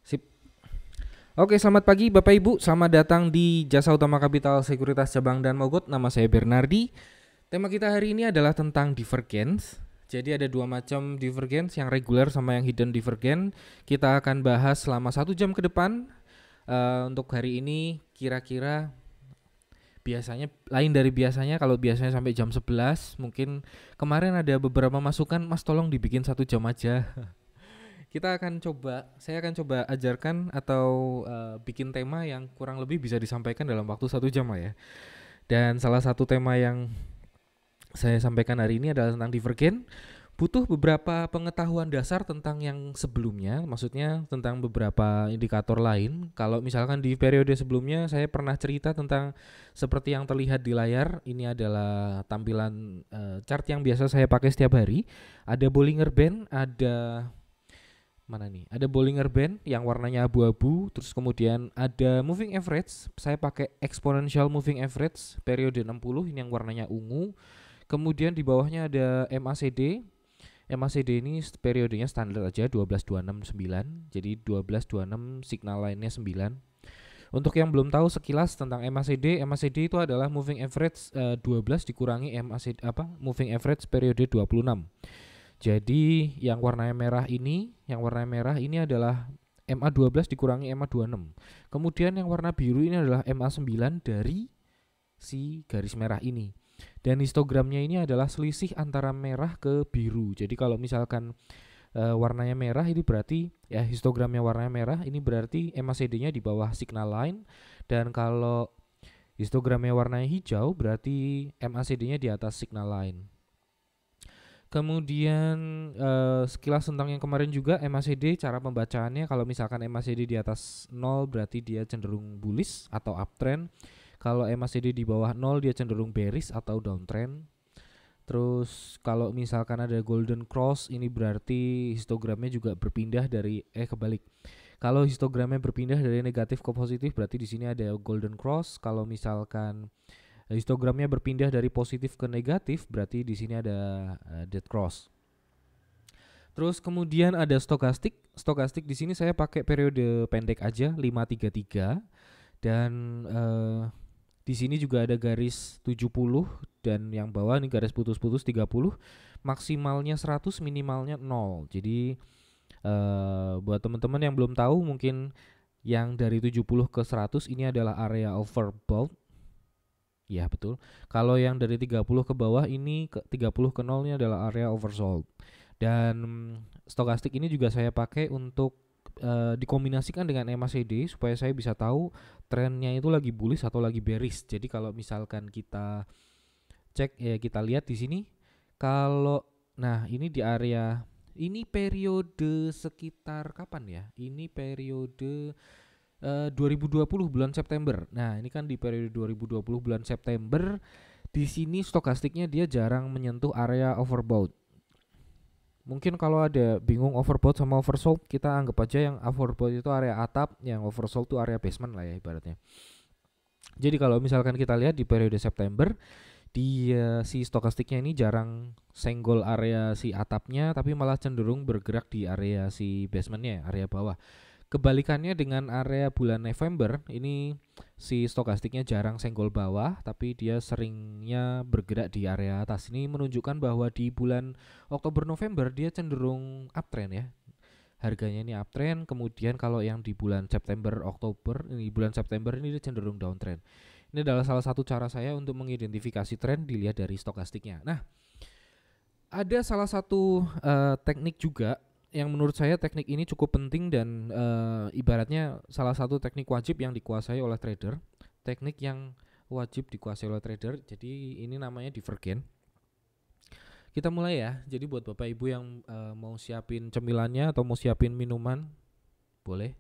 Sip. Oke, selamat pagi Bapak Ibu. Selamat datang di Jasa Utama Kapital Sekuritas Cabang dan Mogot. Nama saya Bernardi. Tema kita hari ini adalah tentang divergence. Jadi ada dua macam divergence, yang reguler sama yang hidden divergence. Kita akan bahas selama 1 jam ke depan. Untuk hari ini kira-kira biasanya lain dari biasanya. Kalau biasanya sampai jam 11, mungkin kemarin ada beberapa masukan, Mas tolong dibikin 1 jam aja. Saya akan coba ajarkan atau bikin tema yang kurang lebih bisa disampaikan dalam waktu 1 jam lah ya. Dan salah satu tema yang saya sampaikan hari ini adalah tentang divergen. Butuh beberapa pengetahuan dasar tentang yang sebelumnya, maksudnya tentang beberapa indikator lain. Kalau misalkan di periode sebelumnya saya pernah cerita tentang seperti yang terlihat di layar, ini adalah tampilan chart yang biasa saya pakai setiap hari. Ada Bollinger Band, ada mana nih? Ada Bollinger Band yang warnanya abu-abu, terus kemudian ada moving average. Saya pakai exponential moving average periode 60, ini yang warnanya ungu. Kemudian di bawahnya ada MACD. MACD ini periodenya standar aja 12269. Jadi 1226 signal lainnya 9. Untuk yang belum tahu sekilas tentang MACD, MACD itu adalah moving average 12 dikurangi MACD moving average periode 26. Jadi yang warna merah ini adalah MA12 dikurangi MA26. Kemudian yang warna biru ini adalah MA9 dari si garis merah ini. Dan histogramnya ini adalah selisih antara merah ke biru. Jadi kalau misalkan warnanya merah ini berarti ya histogramnya warnanya merah, ini berarti MACD-nya di bawah signal line. Dan kalau histogramnya warnanya hijau berarti MACD-nya di atas signal line. Kemudian sekilas tentang yang kemarin juga MACD, cara pembacaannya kalau misalkan MACD di atas 0 berarti dia cenderung bullish atau uptrend. Kalau MACD di bawah 0 dia cenderung bearish atau downtrend. Terus kalau misalkan ada golden cross ini berarti histogramnya juga berpindah dari kebalik. Kalau histogramnya berpindah dari negatif ke positif berarti di sini ada golden cross. Kalau misalkan histogramnya berpindah dari positif ke negatif berarti di sini ada dead cross. Terus kemudian ada stokastik. Stokastik di sini saya pakai periode pendek aja 533 dan di sini juga ada garis 70 dan yang bawah ini garis putus-putus 30. Maksimalnya 100, minimalnya 0. Jadi buat teman-teman yang belum tahu mungkin yang dari 70 ke 100 ini adalah area overbought. Ya betul. Kalau yang dari 30 ke bawah ini 30 ke 0 ini adalah area oversold. Dan stokastik ini juga saya pakai untuk dikombinasikan dengan MACD supaya saya bisa tahu trennya itu lagi bullish atau lagi bearish. Jadi kalau misalkan kita cek ya, kita lihat di sini kalau ini di area ini periode sekitar kapan ya? Ini periode 2020 bulan September. Nah, ini kan di periode 2020 bulan September. Di sini stokastiknya dia jarang menyentuh area overbought. Mungkin kalau ada bingung overbought sama oversold, kita anggap aja yang overbought itu area atap, yang oversold itu area basement lah ya ibaratnya. Jadi kalau misalkan kita lihat di periode September, si stokastiknya ini jarang senggol area si atapnya, tapi malah cenderung bergerak di area si basementnya, area bawah. Kebalikannya dengan area bulan November, ini si stokastiknya jarang senggol bawah, tapi dia seringnya bergerak di area atas. Ini menunjukkan bahwa di bulan Oktober November dia cenderung uptrend ya. Harganya ini uptrend, kemudian kalau yang di bulan September Oktober, ini bulan September ini dia cenderung downtrend. Ini adalah salah satu cara saya untuk mengidentifikasi tren dilihat dari stokastiknya. Nah, ada salah satu teknik juga yang menurut saya teknik ini cukup penting dan ibaratnya salah satu teknik wajib yang dikuasai oleh trader. Teknik yang wajib dikuasai oleh trader. Jadi ini namanya divergen. Kita mulai ya. Jadi buat Bapak Ibu yang mau siapin cemilannya atau mau siapin minuman, boleh.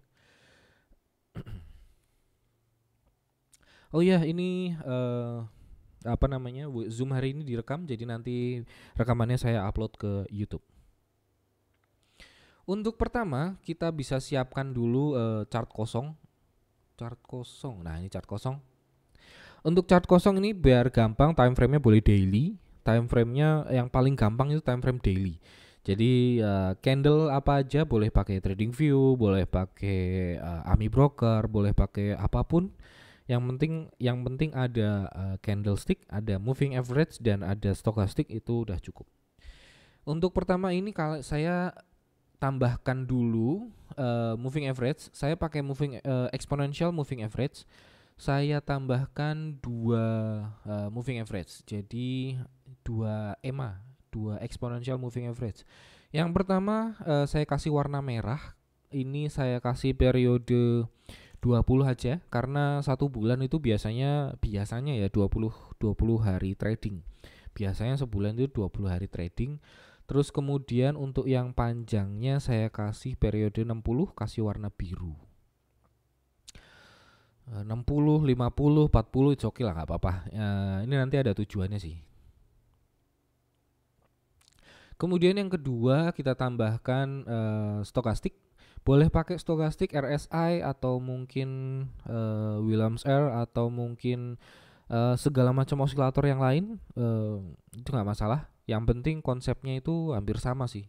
Oh iya, ini Zoom hari ini direkam, jadi nanti rekamannya saya upload ke YouTube. Untuk pertama kita bisa siapkan dulu chart kosong. Nah ini chart kosong. Untuk chart kosong ini biar gampang, time frame-nya boleh daily. Time frame-nya yang paling gampang itu time frame daily. Jadi candle apa aja, boleh pakai TradingView, boleh pakai AMI Broker, boleh pakai apapun. Yang penting ada candlestick, ada moving average dan ada stochastic, itu udah cukup. Untuk pertama ini kalau saya tambahkan dulu moving average, saya pakai exponential moving average. Saya tambahkan dua moving average. Jadi dua EMA, dua exponential moving average. Yang pertama saya kasih warna merah. Ini saya kasih periode 20 aja karena 1 bulan itu biasanya ya 20 hari trading. Biasanya sebulan itu 20 hari trading. Terus kemudian untuk yang panjangnya saya kasih periode 60, kasih warna biru. 60, 50, 40 itu oke lah, nggak apa-apa. Ini nanti ada tujuannya sih. Kemudian yang kedua kita tambahkan stokastik. Boleh pakai stokastik RSI atau mungkin Williams R atau mungkin segala macam osilator yang lain, itu nggak masalah. Yang penting konsepnya itu hampir sama sih.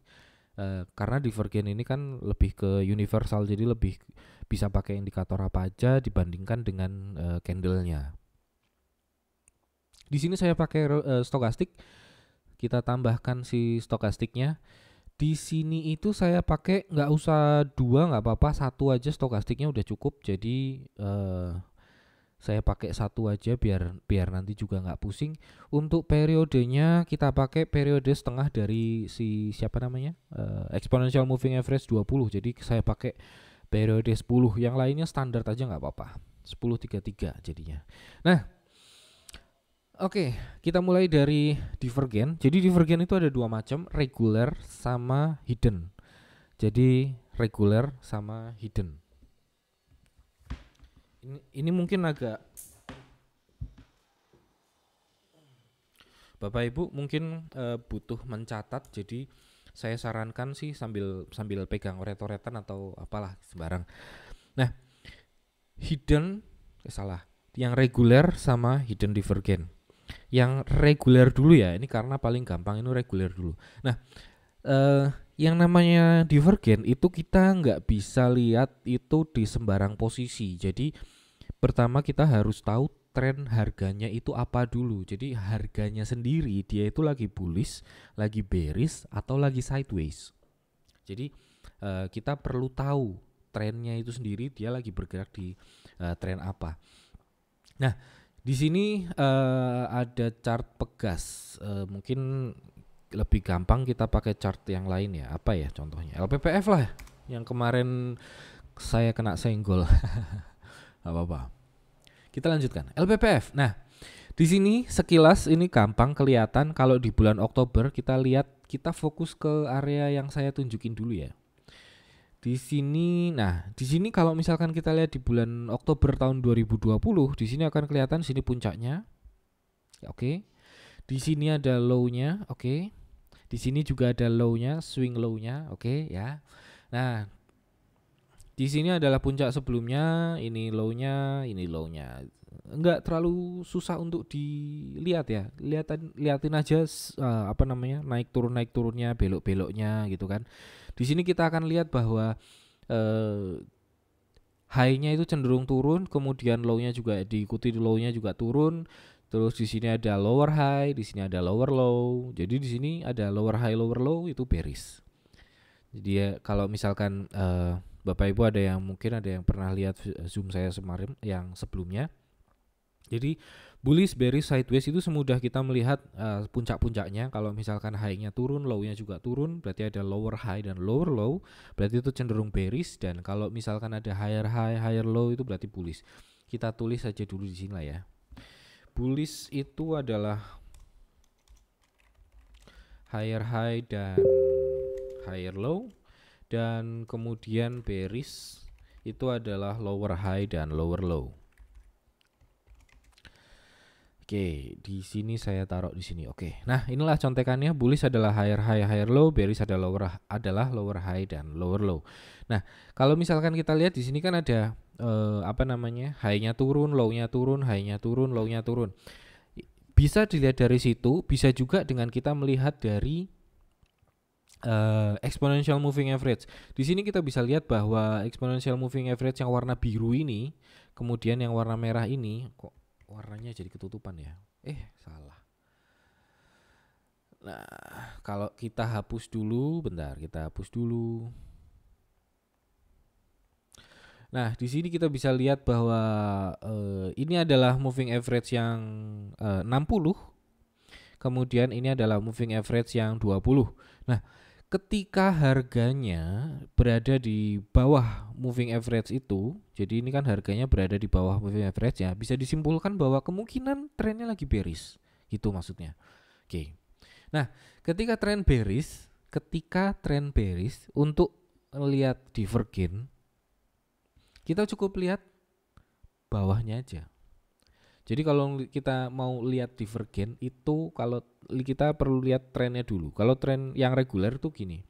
Karena divergen ini kan lebih ke universal, jadi lebih bisa pakai indikator apa aja dibandingkan dengan candlenya. Di sini saya pakai stokastik. Kita tambahkan si stokastiknya. Di sini itu saya pakai nggak usah 2, nggak apa-apa, 1 aja stokastiknya udah cukup. Jadi saya pakai 1 aja biar nanti juga nggak pusing. Untuk periodenya kita pakai periode setengah dari si siapa namanya exponential moving average 20. Jadi saya pakai periode 10. Yang lainnya standar aja nggak apa-apa. 10-3-3 jadinya. Nah, oke, kita mulai dari divergen. Jadi divergen itu ada 2 macam, regular sama hidden. Jadi regular sama hidden. Ini mungkin agak Bapak Ibu mungkin butuh mencatat, jadi saya sarankan sih sambil pegang oret-oretan atau apalah sembarang. Nah, hidden yang reguler sama hidden divergen. Yang reguler dulu ya, ini karena paling gampang, ini reguler dulu. Nah, yang namanya divergen itu kita nggak bisa lihat itu di sembarang posisi. Jadi pertama kita harus tahu tren harganya itu apa dulu. Jadi harganya sendiri dia itu lagi bullish, lagi bearish, atau lagi sideways. Jadi kita perlu tahu trennya itu sendiri, dia lagi bergerak di tren apa. Nah, di sini ada chart Pegas. Mungkin lebih gampang kita pakai chart yang lain ya. Apa ya contohnya? LPPF lah yang kemarin saya kena senggol. Apa-apa. Kita lanjutkan. LPPF. Nah, di sini sekilas ini gampang kelihatan. Kalau di bulan Oktober kita lihat, kita fokus ke area yang saya tunjukin dulu ya. Di sini, nah, di sini kalau misalkan kita lihat di bulan Oktober tahun 2020, di sini akan kelihatan sini puncaknya. Oke. Di sini ada low-nya, oke. Di sini juga ada low-nya, swing low-nya, oke ya. Nah, di sini adalah puncak sebelumnya, ini low-nya, ini low-nya. Enggak terlalu susah untuk dilihat ya. Liatin aja naik turunnya, belok-beloknya gitu kan. Di sini kita akan lihat bahwa high-nya itu cenderung turun, kemudian low-nya juga diikuti, low-nya juga turun. Terus di sini ada lower high, di sini ada lower low. Jadi di sini ada lower high, lower low, itu bearish. Jadi ya, kalau misalkan Bapak Ibu ada yang pernah lihat Zoom saya kemarin yang sebelumnya. Jadi bullish, bearish, sideways itu semudah kita melihat puncak-puncaknya. Kalau misalkan high-nya turun, low-nya juga turun, berarti ada lower high dan lower low, berarti itu cenderung bearish. Dan kalau misalkan ada higher high, higher low, itu berarti bullish. Kita tulis saja dulu di sini lah ya. Bullish itu adalah higher high dan higher low. Dan kemudian bearish itu adalah lower high dan lower low. Oke, di sini saya taruh di sini. Oke. Nah, inilah contekannya. Bullish adalah higher high, higher low, bearish adalah lower high dan lower low. Nah, kalau misalkan kita lihat di sini kan ada high-nya turun, low-nya turun, high-nya turun, low-nya turun. Bisa dilihat dari situ, bisa juga dengan kita melihat dari exponential moving average. Di sini kita bisa lihat bahwa exponential moving average yang warna biru ini, kemudian yang warna merah ini, kok warnanya jadi ketutupan ya? Salah. Nah, kalau kita hapus dulu, bentar, kita hapus dulu. Nah, di sini kita bisa lihat bahwa ini adalah moving average yang 60. Kemudian ini adalah moving average yang 20. Nah, ketika harganya berada di bawah moving average itu, jadi ini kan harganya berada di bawah moving average ya, bisa disimpulkan bahwa kemungkinan trennya lagi bearish. Gitu maksudnya. Oke. Nah, ketika tren bearish untuk lihat divergen, kita cukup lihat bawahnya aja. Jadi kalau kita mau lihat divergen itu, kalau kita perlu lihat trennya dulu. Kalau tren yang reguler tuh gini.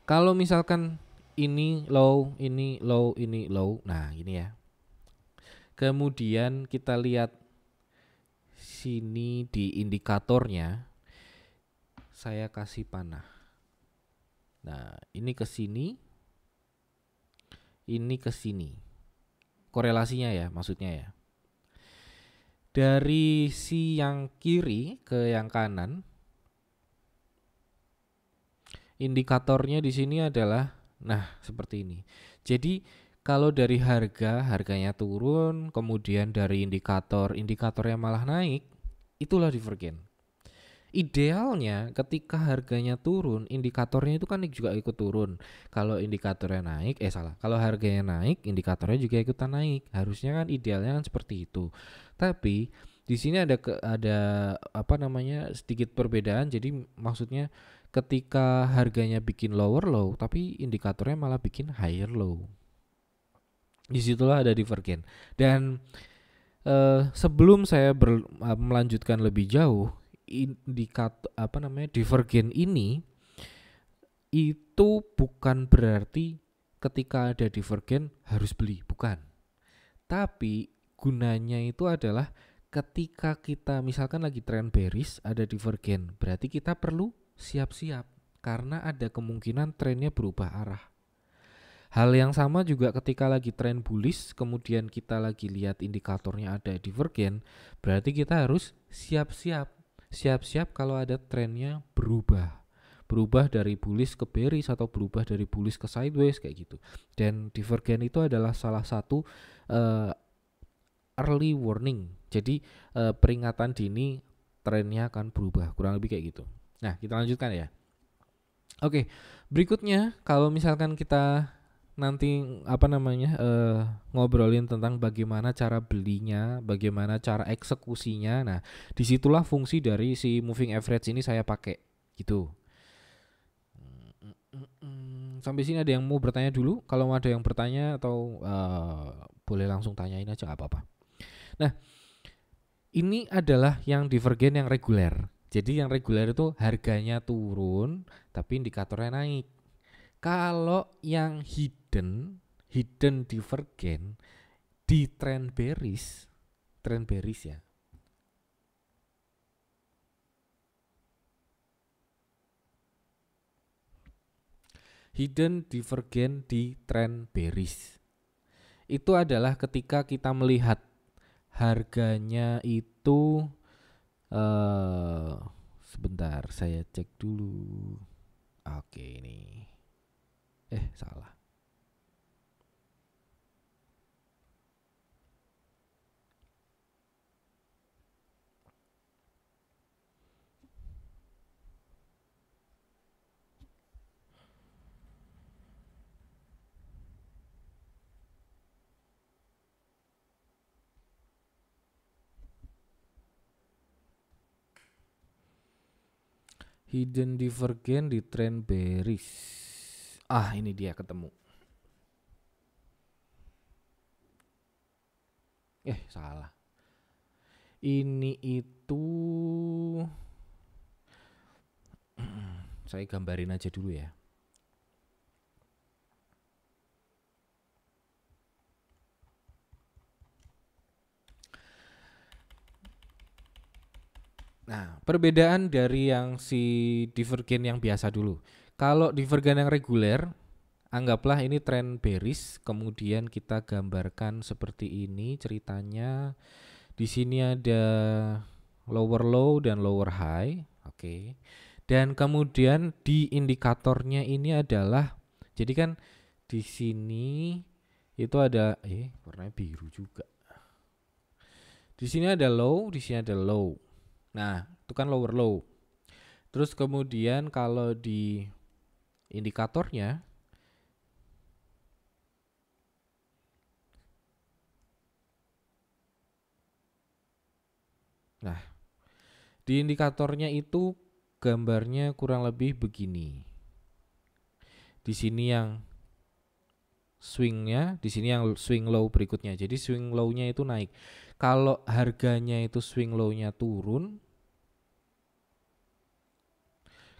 Kalau misalkan ini low, ini low, ini low. Nah, gini ya. Kemudian kita lihat sini di indikatornya. Saya kasih panah. Nah, ini ke sini. Ini ke sini. Korelasinya ya, maksudnya ya. Dari si yang kiri ke yang kanan, indikatornya di sini adalah seperti ini. Jadi kalau dari harganya turun, kemudian dari indikatornya malah naik, itulah divergen. Idealnya ketika harganya turun, indikatornya itu kan juga ikut turun. Kalau indikatornya naik, kalau harganya naik, indikatornya juga ikutan naik. Harusnya kan idealnya kan seperti itu. Tapi di sini ada sedikit perbedaan. Jadi maksudnya ketika harganya bikin lower low, tapi indikatornya malah bikin higher low. Disitulah ada divergen. Dan sebelum saya melanjutkan lebih jauh, divergen ini itu bukan berarti ketika ada divergen harus beli, bukan. Tapi gunanya itu adalah ketika kita misalkan lagi tren bearish, ada divergen, berarti kita perlu siap-siap karena ada kemungkinan trennya berubah arah. Hal yang sama juga ketika lagi tren bullish, kemudian kita lagi lihat indikatornya ada divergen, berarti kita harus siap-siap kalau ada trennya berubah dari bullish ke bearish atau berubah dari bullish ke sideways kayak gitu. Dan divergen itu adalah salah satu early warning. Jadi peringatan dini trennya akan berubah, kurang lebih kayak gitu. Nah, kita lanjutkan ya. Oke, berikutnya kalau misalkan kita nanti ngobrolin tentang bagaimana cara belinya, bagaimana cara eksekusinya. Nah, disitulah fungsi dari si moving average ini saya pakai gitu. Sampai sini ada yang mau bertanya dulu? Kalau ada yang bertanya atau boleh langsung tanyain aja, nggak apa-apa. Nah, ini adalah yang divergen yang reguler. Jadi yang reguler itu harganya turun tapi indikatornya naik. Kalau yang hidden divergen di trend bearish ya. Hidden divergen di trend bearish. Itu adalah ketika kita melihat harganya itu sebentar saya cek dulu. Oke, ini. Salah. Hidden divergen di trend bearish. Ini dia ketemu. Salah. Ini itu saya gambarin aja dulu ya. Nah, perbedaan dari yang si divergen yang biasa dulu. Kalau divergen yang reguler, anggaplah ini tren bearish, kemudian kita gambarkan seperti ini ceritanya. Di sini ada lower low dan lower high, oke. Dan kemudian di indikatornya ini adalah, jadi kan di sini itu ada warnanya biru juga. Di sini ada low, di sini ada low. Nah, itu kan lower low. Terus kemudian kalau di indikatornya, nah, di indikatornya itu gambarnya kurang lebih begini. Di sini yang swingnya, di sini yang swing low berikutnya. Jadi swing low-nya itu naik. Kalau harganya itu swing low-nya turun,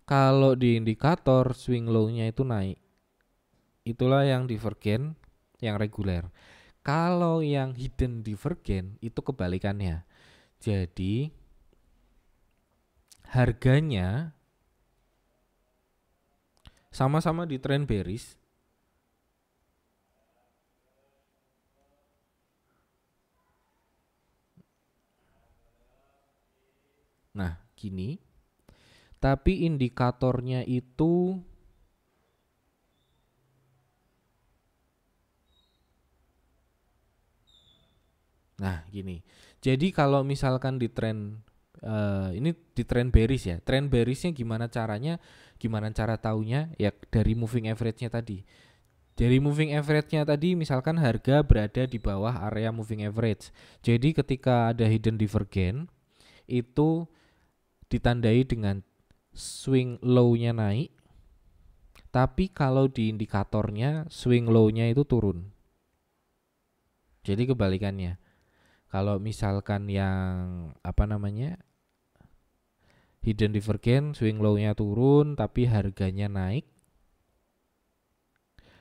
kalau di indikator swing low-nya itu naik. Itulah yang divergen, yang reguler. Kalau yang hidden divergen itu kebalikannya. Jadi harganya sama-sama di trend bearish. Nah, gini. Tapi indikatornya itu gini. Jadi kalau misalkan di trend ini di trend bearish ya. Trend bearishnya gimana caranya? Gimana cara taunya? Ya dari moving average-nya tadi. Dari moving average-nya tadi misalkan harga berada di bawah area moving average. Jadi ketika ada hidden divergen itu ditandai dengan swing low-nya naik. Tapi kalau di indikatornya swing low-nya itu turun. Jadi kebalikannya. Kalau misalkan yang hidden divergen, swing low-nya turun tapi harganya naik.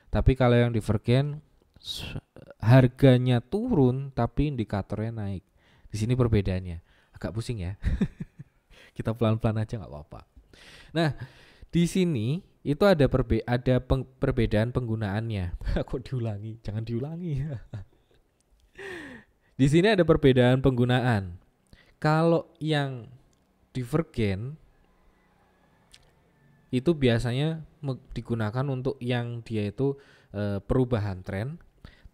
Tapi kalau yang divergen harganya turun tapi indikatornya naik. Di sini perbedaannya. Agak pusing ya. Kita pelan-pelan aja nggak apa-apa. Nah, di sini itu ada perbedaan penggunaannya. Kok diulangi? Jangan diulangi. Di sini ada perbedaan penggunaan. Kalau yang divergen itu biasanya digunakan untuk yang dia itu perubahan tren.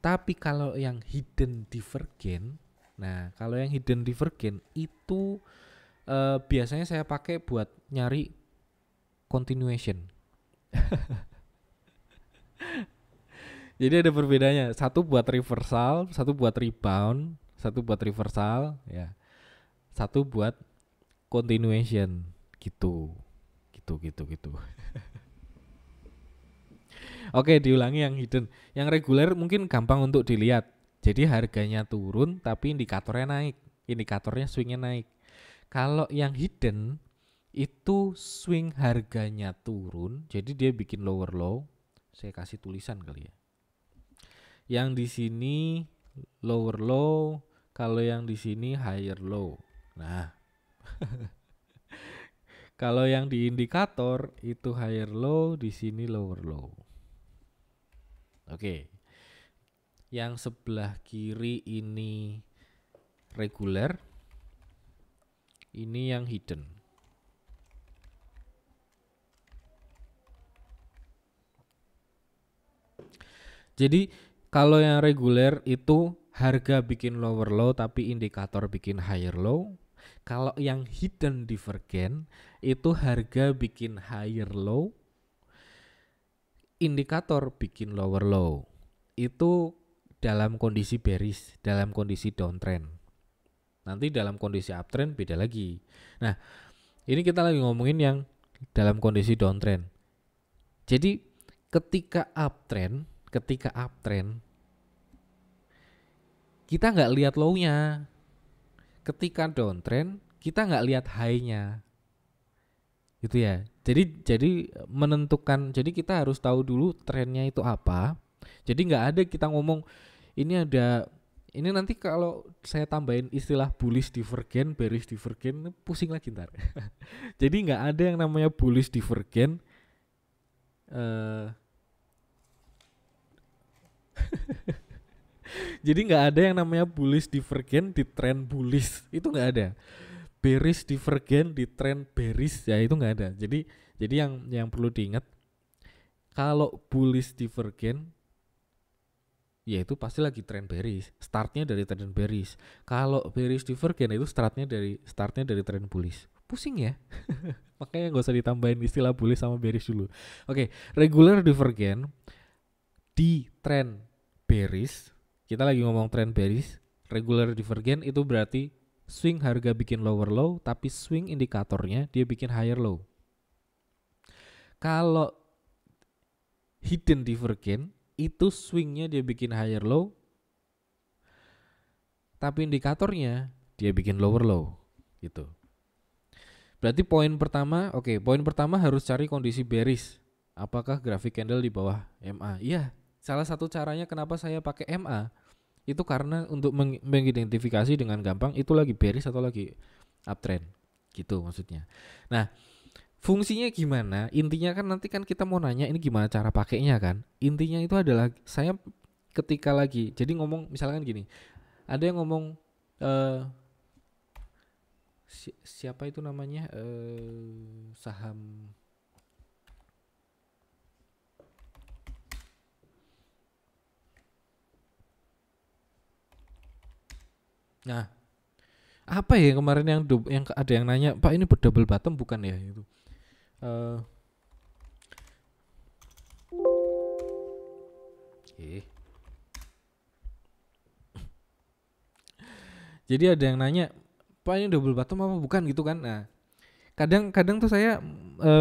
Tapi kalau yang hidden divergen, nah kalau yang hidden divergen itu biasanya saya pakai buat nyari continuation. Jadi ada perbedaannya. Satu buat reversal, satu buat rebound, satu buat reversal, ya. Satu buat continuation, gitu. Gitu. Oke, diulangi yang hidden. Yang reguler mungkin gampang untuk dilihat. Jadi harganya turun tapi indikatornya naik. Indikatornya swingnya naik. Kalau yang hidden itu swing harganya turun, jadi dia bikin lower low. Saya kasih tulisan kali ya. Yang di sini lower low, kalau yang di sini higher low. Nah, kalau yang di indikator itu higher low, di sini lower low. Oke. Yang sebelah kiri ini reguler, ini yang hidden. Jadi kalau yang reguler itu harga bikin lower low tapi indikator bikin higher low. Kalau yang hidden divergen itu harga bikin higher low, indikator bikin lower low. Itu dalam kondisi bearish, dalam kondisi downtrend. Nanti dalam kondisi uptrend beda lagi. Nah, ini kita lagi ngomongin yang dalam kondisi downtrend. Jadi ketika uptrend kita nggak lihat low-nya. Ketika downtrend kita nggak lihat high-nya. Gitu ya. Jadi menentukan, jadi kita harus tahu dulu trennya itu apa. Jadi nggak ada kita ngomong ini ada Ini nanti kalau saya tambahin istilah bullish divergen, bearish divergen, pusing lagi ntar. Jadi nggak ada yang namanya bullish divergen. Jadi nggak ada yang namanya bullish divergen di trend bullish, itu nggak ada. Bearish divergen di trend bearish, ya itu nggak ada. Jadi yang perlu diingat, kalau bullish divergen ya itu pasti lagi trend bearish, startnya dari trend bearish. Kalau bearish divergen itu startnya dari trend bullish. Pusing ya. Makanya nggak usah ditambahin istilah bullish sama bearish dulu. Oke, regular divergen di trend bearish. Kita lagi ngomong trend bearish. Regular divergen itu berarti swing harga bikin lower low, tapi swing indikatornya dia bikin higher low. Kalau hidden divergen itu swingnya dia bikin higher low, tapi indikatornya dia bikin lower low gitu. Berarti poin pertama, poin pertama harus cari kondisi bearish. Apakah grafik candle di bawah MA? Iya, salah satu caranya kenapa saya pakai MA itu karena untuk mengidentifikasi dengan gampang itu lagi bearish atau lagi uptrend gitu maksudnya. Nah, fungsinya gimana? Intinya kan nanti kan kita mau nanya ini gimana cara pakainya kan. Intinya itu adalah saya ketika lagi jadi ngomong misalkan gini. Ada yang ngomong siapa itu namanya saham Nah, apa ya kemarin yang ada yang nanya, Pak ini double bottom bukan ya itu? Jadi ada yang nanya, Pak ini double bottom apa bukan gitu kan? Nah, kadang tuh saya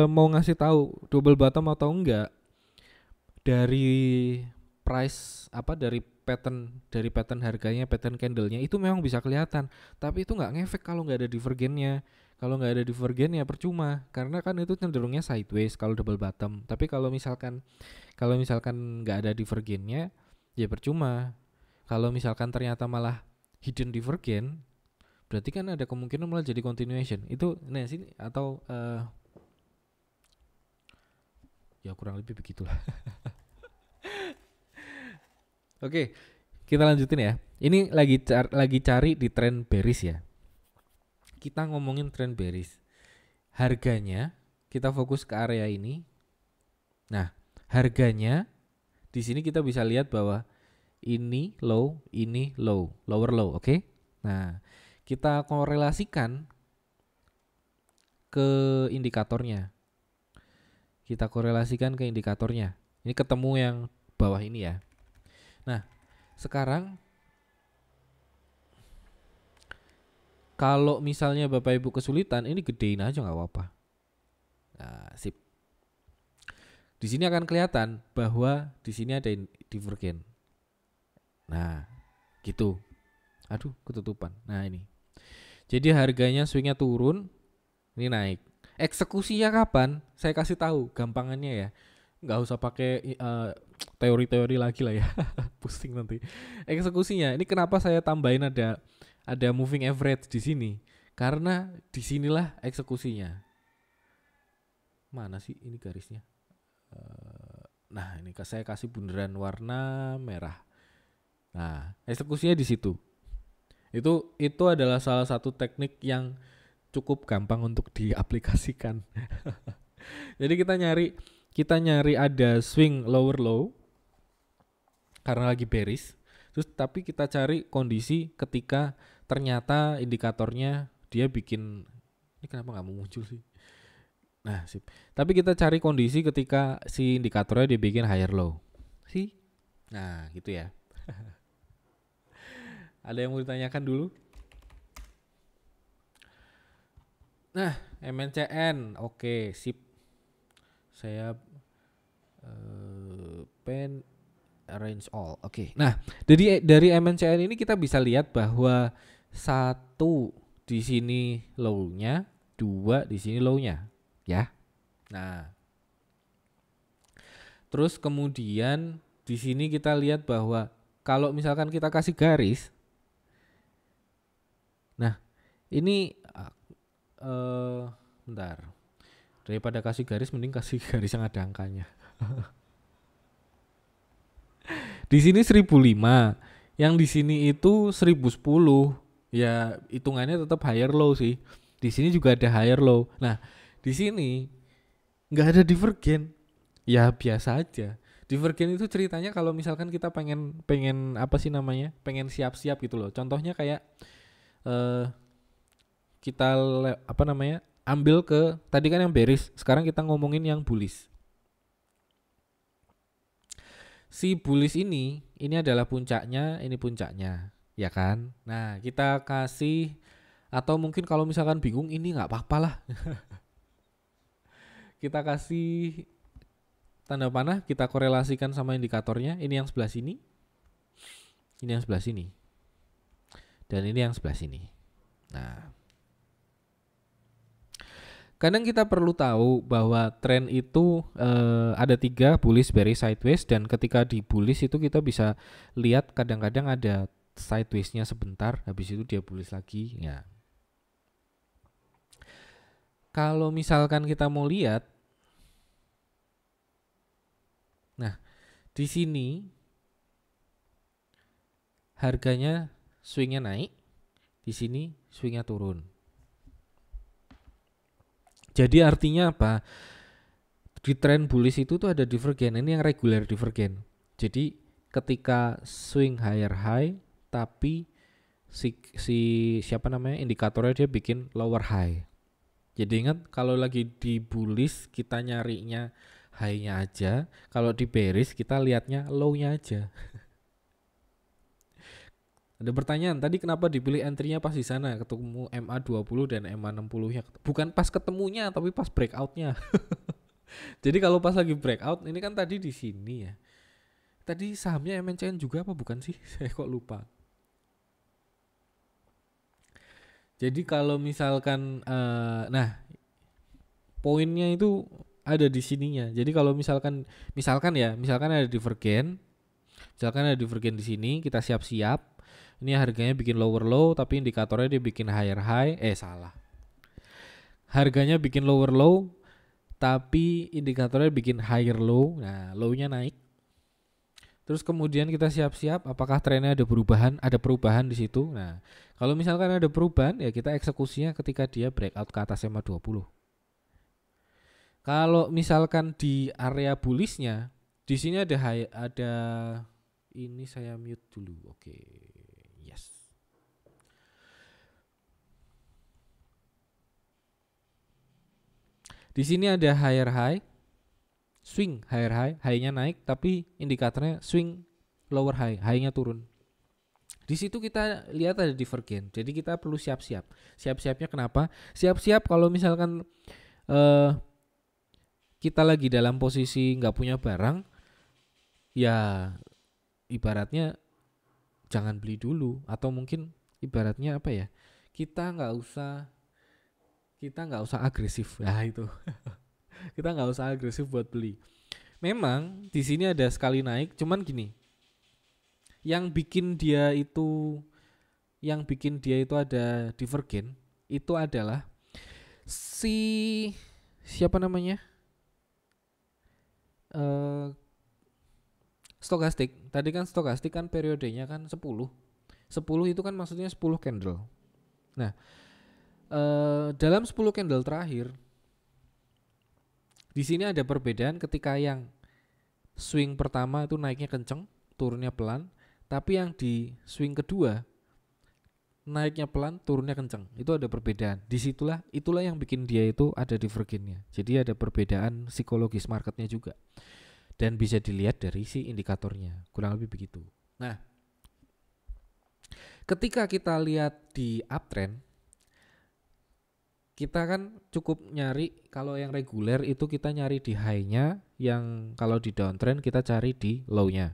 mau ngasih tahu double bottom atau enggak dari price dari pattern harganya, pattern candlenya itu memang bisa kelihatan, tapi itu nggak ngefek kalau nggak ada divergennya. Kalau nggak ada divergennya percuma, karena kan itu cenderungnya sideways kalau double bottom. Tapi kalau misalkan nggak ada divergennya, ya percuma. Kalau misalkan ternyata malah hidden divergen, berarti kan ada kemungkinan malah jadi continuation. Itu nah sini atau ya kurang lebih begitulah. Oke, kita lanjutin ya. Ini lagi cari di trend bearish ya. Kita ngomongin trend bearish. Harganya kita fokus ke area ini. Nah, harganya di sini kita bisa lihat bahwa ini low, lower low, oke? Nah, kita korelasikan ke indikatornya. Ini ketemu yang bawah ini ya. Nah, sekarang kalau misalnya Bapak Ibu kesulitan, ini gedein aja nggak apa-apa. Nah, sip. Di sini akan kelihatan bahwa di sini ada divergen. Nah, gitu. Aduh, ketutupan. Nah, ini. Jadi harganya swingnya turun, ini naik. Eksekusinya kapan? Saya kasih tahu gampangannya ya. Nggak usah pakai teori-teori lagi lah ya. Pusing nanti. Eksekusinya, ini kenapa saya tambahin ada moving average di sini? Karena disinilah eksekusinya. Mana sih ini garisnya? Nah, ini saya kasih bundaran warna merah. Nah, eksekusinya di situ. Itu adalah salah satu teknik yang cukup gampang untuk diaplikasikan. Jadi kita nyari ada swing lower low karena lagi bearish. Terus tapi kita cari kondisi ketika ternyata indikatornya dia bikin, ini kenapa nggak muncul sih? Nah, sip. Tapi kita cari kondisi ketika si indikatornya dia bikin higher low. Sih. Nah, gitu ya. Ada yang mau ditanyakan dulu? Nah, MNCN, oke, sip. Saya pen arrange all, oke. Nah, dari MNCN ini kita bisa lihat bahwa 1 di sini low-nya, 2 di sini low-nya, ya. Nah, terus kemudian di sini kita lihat bahwa kalau misalkan kita kasih garis, Ini bentar. Daripada kasih garis mending kasih garis yang ada angkanya. Di sini 1005. Yang di sini itu 1010. Ya, hitungannya tetap higher low sih. Di sini juga ada higher low. Nah, di sini nggak ada divergen. Ya biasa aja. Divergen itu ceritanya kalau misalkan kita pengen apa sih namanya? Pengen siap-siap gitu loh. Contohnya kayak eh kita apa namanya? Ambil ke tadi kan yang bearish, sekarang kita ngomongin yang bullish. Si bullish ini adalah puncaknya, ini puncaknya, ya kan? Nah, kita kasih atau mungkin kalau misalkan bingung ini nggak apa-apa lah. Kita kasih tanda panah, kita korelasikan sama indikatornya. Ini yang sebelah sini, ini yang sebelah sini, dan ini yang sebelah sini. Nah, kadang kita perlu tahu bahwa tren itu ada 3, bullish, bearish, sideways, dan ketika di bullish itu kita bisa lihat kadang-kadang ada sidewaysnya sebentar, habis itu dia bullish lagi. Ya. Kalau misalkan kita mau lihat, nah di sini harganya swingnya naik, di sini swingnya turun. Jadi artinya apa? Di tren bullish itu tuh ada divergen. Ini yang regular divergen. Jadi ketika swing higher high, tapi si siapa namanya indikatornya dia bikin lower high. Jadi ingat kalau lagi di bullish kita nyarinya high-nya aja, kalau di bearish kita lihatnya low-nya aja. Ada pertanyaan, tadi kenapa dipilih entry-nya pas di sana ketemu MA20 dan MA60-nya? Bukan pas ketemunya tapi pas breakout-nya. Jadi kalau pas lagi breakout, ini kan tadi di sini ya. Tadi sahamnya MNCN juga apa bukan sih? Saya kok lupa. Jadi kalau misalkan nah, poinnya itu ada di sininya. Jadi kalau misalkan ada divergen. Misalkan ada divergen di sini, kita siap-siap. Ini harganya bikin lower low tapi indikatornya dia bikin higher high. Salah. Harganya bikin lower low tapi indikatornya bikin higher low. Nah, low-nya naik. Terus kemudian kita siap-siap apakah trennya ada perubahan? Ada perubahan di situ. Nah, kalau misalkan ada perubahan ya kita eksekusinya ketika dia breakout ke atas MA20. Kalau misalkan di area bullish-nya, di sini ada ini saya mute dulu. Oke. Yes. Di sini ada higher high, swing higher high, high-nya naik tapi indikatornya swing lower high, high-nya turun. Di situ kita lihat ada divergen. Jadi kita perlu siap-siap. Siap-siapnya kenapa? Siap-siap kalau misalkan kita lagi dalam posisi nggak punya barang, ya ibaratnya jangan beli dulu, atau mungkin ibaratnya apa ya? Kita nggak usah agresif. Nah itu. Kita nggak usah agresif buat beli. Memang di sini ada sekali naik, cuman gini. Yang bikin dia itu ada divergen itu adalah siapa namanya? Stokastik. Tadi kan stokastik kan periodenya kan 10. 10 itu kan maksudnya 10 candle. Nah, dalam 10 candle terakhir di sini ada perbedaan ketika yang swing pertama itu naiknya kenceng, turunnya pelan, tapi yang di swing kedua naiknya pelan, turunnya kenceng. Itu ada perbedaan. Itulah yang bikin dia itu ada divergennya. Jadi ada perbedaan psikologis marketnya juga. Dan bisa dilihat dari si indikatornya. Kurang lebih begitu. Nah, ketika kita lihat di uptrend, kita kan cukup nyari kalau yang reguler itu kita nyari di high-nya, yang kalau di downtrend kita cari di low-nya.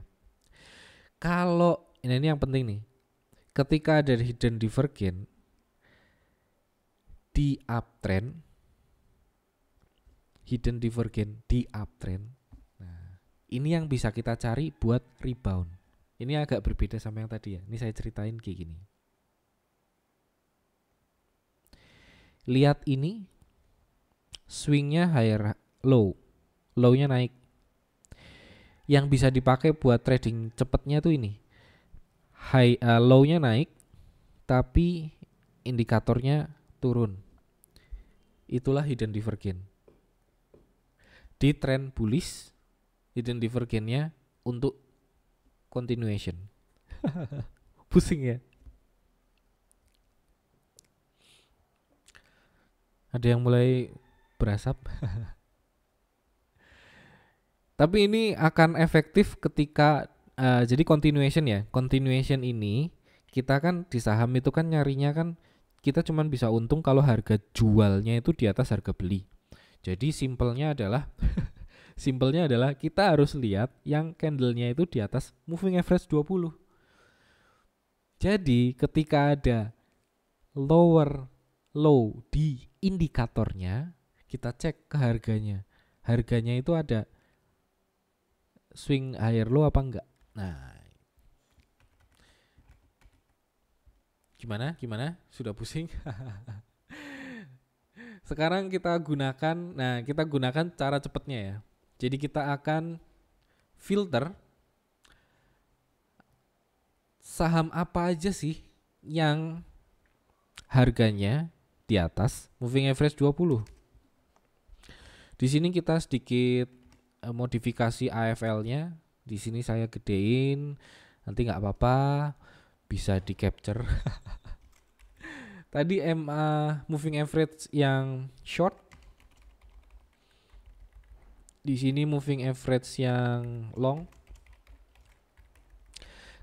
Kalau ini yang penting nih, ketika ada hidden divergen di uptrend, nah ini yang bisa kita cari buat rebound. Ini agak berbeda sama yang tadi ya. Ini saya ceritain kayak gini. lihat ini swingnya higher low, low-nya naik. Yang bisa dipakai buat trading cepetnya tuh ini, low-nya naik tapi indikatornya turun. Itulah hidden divergence. Di trend bullish, hidden divergence-nya untuk continuation. Pusing ya. Ada yang mulai berasap. Tapi ini akan efektif ketika jadi continuation ya. Continuation ini kita kan di saham itu kan nyarinya kan kita cuman bisa untung kalau harga jualnya itu di atas harga beli. Jadi simpelnya adalah kita harus lihat yang candlenya itu di atas moving average 20. Jadi ketika ada lower low di indikatornya, kita cek ke harganya. Harganya itu ada swing higher low apa enggak. Nah, gimana? Sudah pusing? Sekarang kita gunakan cara cepatnya ya. Jadi kita akan filter saham apa aja sih yang harganya di atas moving average 20. Di sini kita sedikit modifikasi AFL-nya. Di sini saya gedein. Nanti nggak apa-apa, bisa di capture. Tadi MA moving average yang short. Di sini moving average yang long.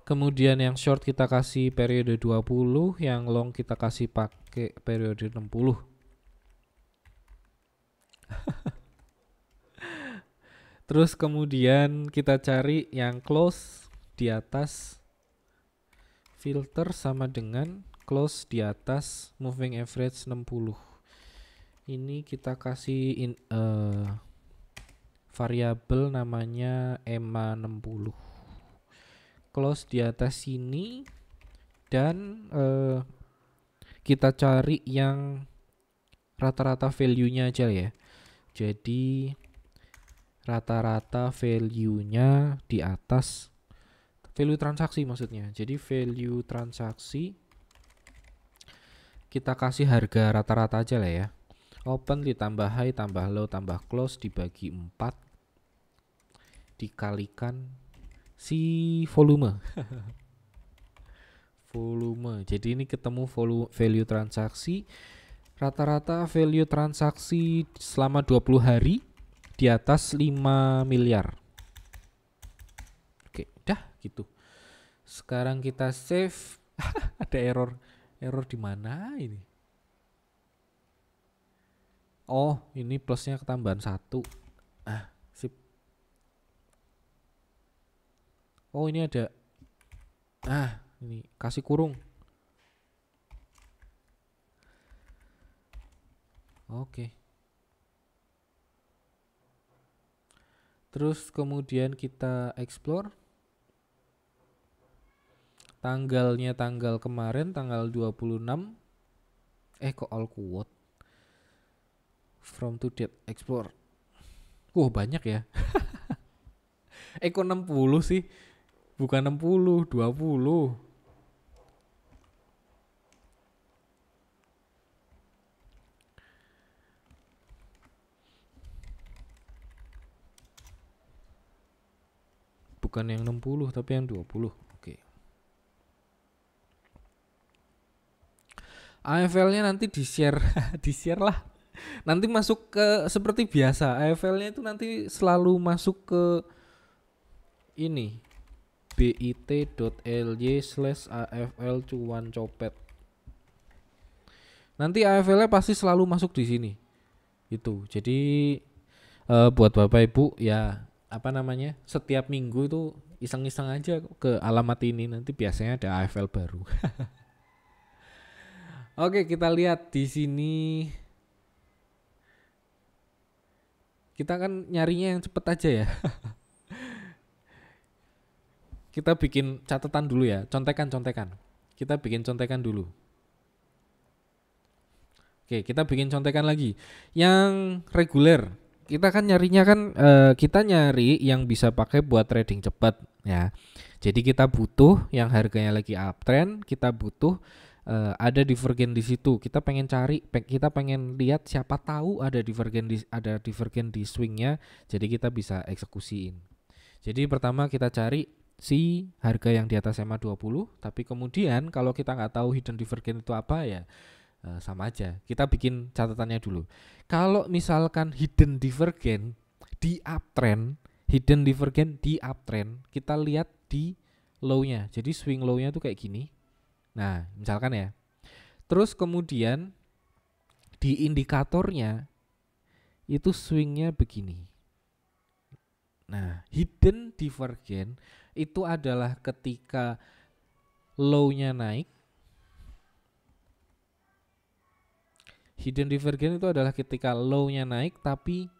Kemudian yang short kita kasih periode 20, yang long kita kasih pakai periode 60. Terus kemudian kita cari yang close di atas filter sama dengan close di atas moving average 60. Ini kita kasih variabel namanya EMA 60. Close di atas sini dan kita cari yang rata-rata value-nya aja ya. Jadi rata-rata value-nya di atas value transaksi maksudnya. Jadi value transaksi kita kasih harga rata-rata aja lah ya. Open ditambah high tambah low tambah close dibagi 4 dikalikan si volume. Volume. Jadi ini ketemu value transaksi. Rata-rata value transaksi selama 20 hari di atas 5 miliar. Oke, udah gitu. Sekarang kita save. Ada error. Error di mana ini? Oh, ini plusnya ketambahan 1. Sip. Oh, ini ada. Ini kasih kurung. Oke. Terus kemudian kita explore. Tanggalnya tanggal kemarin tanggal 26. Kok all quote. From to date explore. Banyak ya. Kok 60 sih? Bukan 60, 20. Bukan yang 60 tapi yang 20. Oke. AFL-nya nanti di-share, di-share lah. Nanti masuk ke seperti biasa. AFL-nya itu nanti selalu masuk ke ini bit.ly/afl cuan copet. Nanti AFL-nya pasti selalu masuk di sini. Itu. Jadi buat Bapak Ibu ya setiap minggu itu iseng-iseng aja ke alamat ini, nanti biasanya ada AFL baru. Oke, kita lihat di sini. Kita kan nyarinya yang cepet aja ya. Kita bikin catatan dulu ya, contekan. Kita bikin contekan dulu. Oke, kita bikin contekan lagi. Yang reguler, kita kan nyarinya kan kita nyari yang bisa pakai buat trading cepat ya. Jadi kita butuh yang harganya lagi uptrend, kita butuh ada divergen di situ. Kita pengen cari, kita pengen lihat siapa tahu ada divergen di swingnya. Jadi kita bisa eksekusiin. Jadi pertama kita cari si harga yang di atas EMA 20, tapi kemudian kalau kita nggak tahu hidden divergen itu apa ya sama aja. Kita bikin catatannya dulu. Kalau misalkan hidden divergen di uptrend, kita lihat di low-nya. Jadi swing low-nya tuh kayak gini. Nah, misalkan ya. Terus kemudian di indikatornya itu swingnya begini. Nah, hidden divergen itu adalah ketika low-nya naik. Hidden divergen itu adalah ketika low-nya naik tapi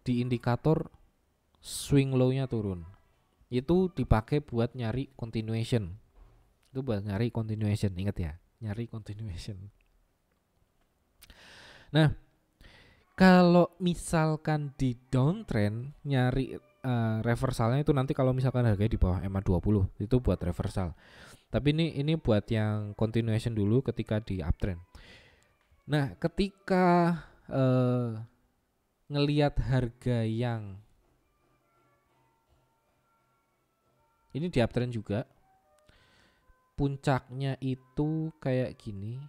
di indikator swing low-nya turun. Itu dipakai buat nyari continuation. Itu buat nyari continuation, ingat ya, nyari continuation. Nah, kalau misalkan di downtrend nyari reversalnya itu nanti kalau misalkan harganya di bawah EMA 20 itu buat reversal. Tapi ini buat yang continuation dulu ketika di uptrend. Nah, ketika ngelihat harga yang ini di uptrend juga, puncaknya itu kayak gini.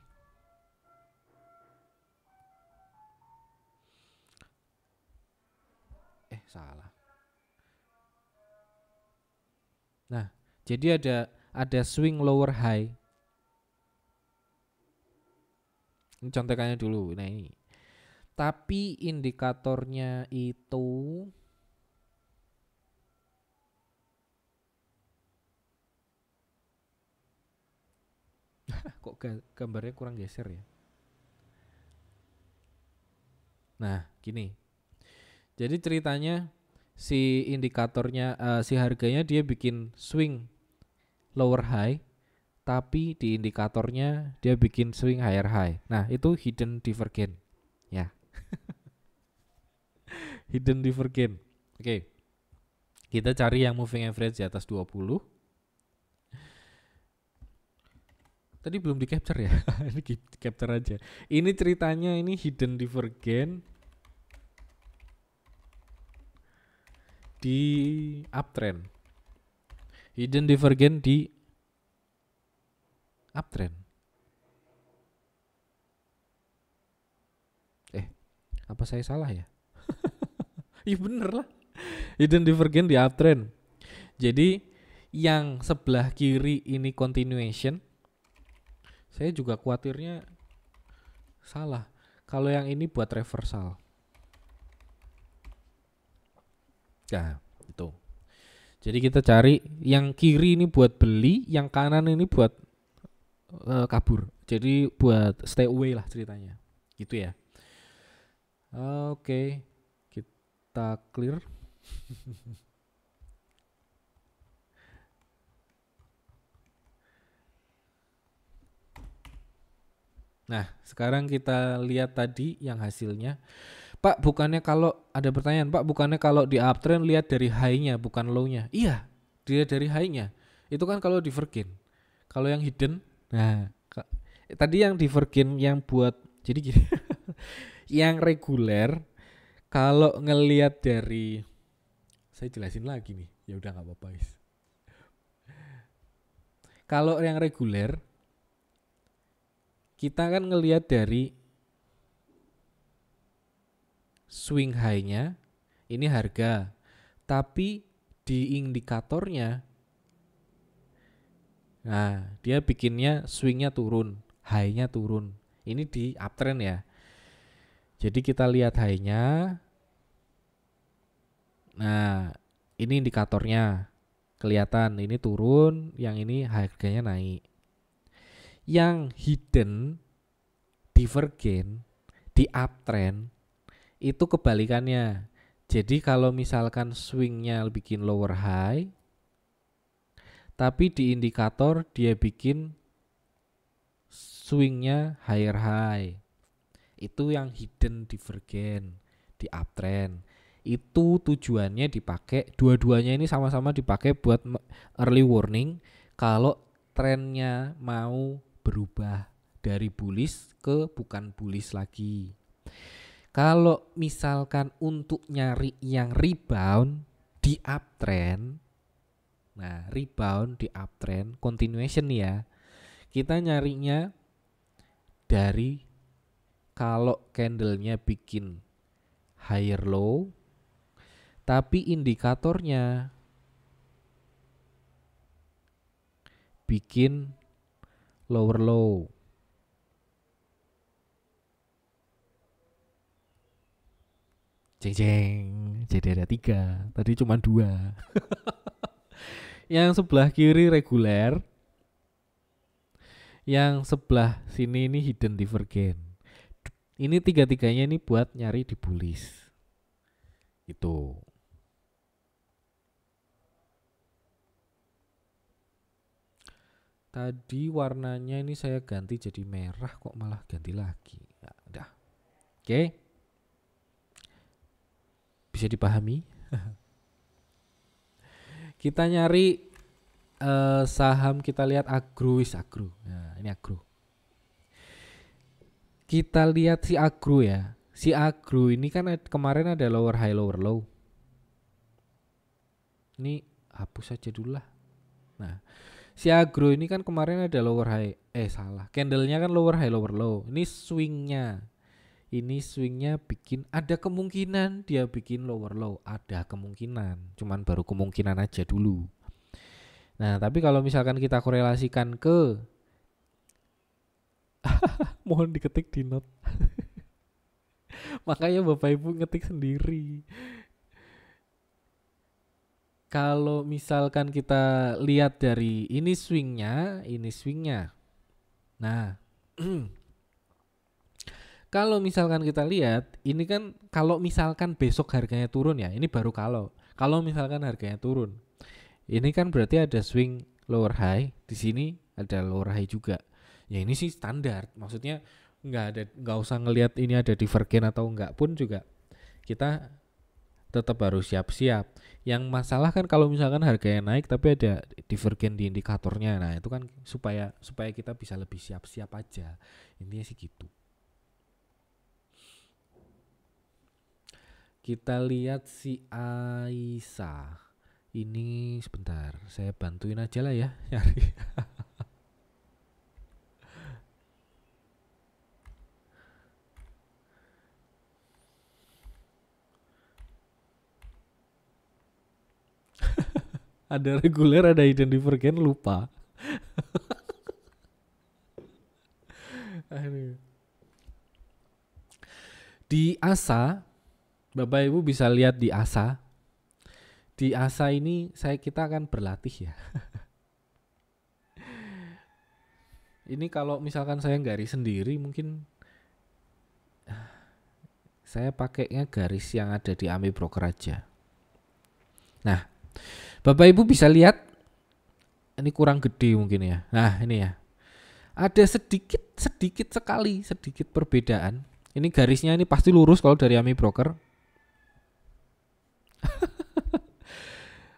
Salah. Nah, jadi ada swing lower high. Ini contekannya dulu. Nah, ini. Tapi indikatornya itu kok gambarnya kurang geser ya. Nah, gini. Jadi ceritanya si indikatornya si harganya dia bikin swing lower high, tapi di indikatornya dia bikin swing higher high. Nah, itu hidden divergen. Ya. Hidden divergen. Oke. Kita cari yang moving average di atas 20. Tadi belum di capture ya. Ini capture aja. Ini ceritanya ini hidden divergen di uptrend. Hidden divergen di uptrend. Apa saya salah ya? Iya bener lah. Hidden divergen di uptrend. Jadi yang sebelah kiri ini continuation. Saya juga khawatirnya salah. Kalau yang ini buat reversal. Nah, itu. Jadi kita cari yang kiri ini buat beli, yang kanan ini buat kabur. Jadi buat stay away lah ceritanya. Gitu ya. Oke. Kita clear. Nah, sekarang kita lihat tadi yang hasilnya. Pak, bukannya kalau ada pertanyaan, Pak, bukannya kalau di uptrend lihat dari high-nya bukan low-nya? Iya, dilihat dari high-nya. Itu kan kalau divergen. Kalau yang hidden, nah, tadi yang divergen yang buat jadi gini. Yang reguler kalau ngelihat dari saya jelasin lagi nih. Ya udah enggak apa-apa, guys. Kalau yang reguler kita kan ngelihat dari swing high-nya ini harga, tapi di indikatornya nah dia bikinnya swingnya turun, high-nya turun. Ini di uptrend ya. Jadi kita lihat high-nya. Nah, ini indikatornya kelihatan ini turun, yang ini harganya naik. Yang hidden divergen di uptrend itu kebalikannya. Jadi kalau misalkan swingnya bikin lower high, tapi di indikator dia bikin swingnya higher high. Itu yang hidden divergence di uptrend. Itu tujuannya dipakai, dua-duanya ini sama-sama dipakai buat early warning kalau trennya mau berubah dari bullish ke bukan bullish lagi. Kalau misalkan untuk nyari yang rebound di uptrend, nah rebound di uptrend continuation ya, kita nyarinya dari kalau candlenya bikin higher low tapi indikatornya bikin lower low. Jeng jeng, jadi ada 3, tadi cuma 2. Yang sebelah kiri reguler, yang sebelah sini ini hidden divergence. Ini tiga-tiganya ini buat nyari di bullish. Itu. Tadi warnanya ini saya ganti jadi merah, kok malah ganti lagi. Ya, udah. Oke. Bisa dipahami? Kita nyari saham, kita lihat agro. Nah, ini agro. Kita lihat si agro ya. Si agro ini kan kemarin ada lower high lower low. Ini hapus aja dulu lah. Nah, si agro ini kan kemarin ada lower high, salah. Candlenya kan lower high lower low. Ini swingnya bikin, ada kemungkinan dia bikin lower low, ada kemungkinan, cuman baru kemungkinan aja dulu. Nah tapi kalau misalkan kita korelasikan ke mohon diketik di note. Makanya Bapak Ibu ngetik sendiri. Kalau misalkan kita lihat dari ini swingnya. Nah kalau misalkan kita lihat, ini kan kalau misalkan besok harganya turun ya, ini baru kalau misalkan harganya turun, ini kan berarti ada swing lower high, di sini ada lower high juga. Ya ini sih standar, maksudnya nggak usah ngelihat ini ada divergence atau enggak pun juga kita tetap harus siap-siap. Yang masalah kan kalau misalkan harganya naik tapi ada divergence di indikatornya, nah itu kan supaya kita bisa lebih siap-siap aja. Intinya sih gitu. Kita lihat si Aisyah. Ini sebentar, saya bantuin aja lah ya nyari. Ada reguler, ada hidden divergence, lupa. Di ASA, Bapak Ibu bisa lihat di ASA. Di ASA ini kita akan berlatih ya. Ini kalau misalkan saya garis sendiri, mungkin saya pakainya garis yang ada di AMI Broker aja. Nah, Bapak Ibu bisa lihat, ini kurang gede mungkin ya. Nah ini ya, ada sedikit sekali perbedaan. Ini garisnya ini pasti lurus kalau dari AMI Broker.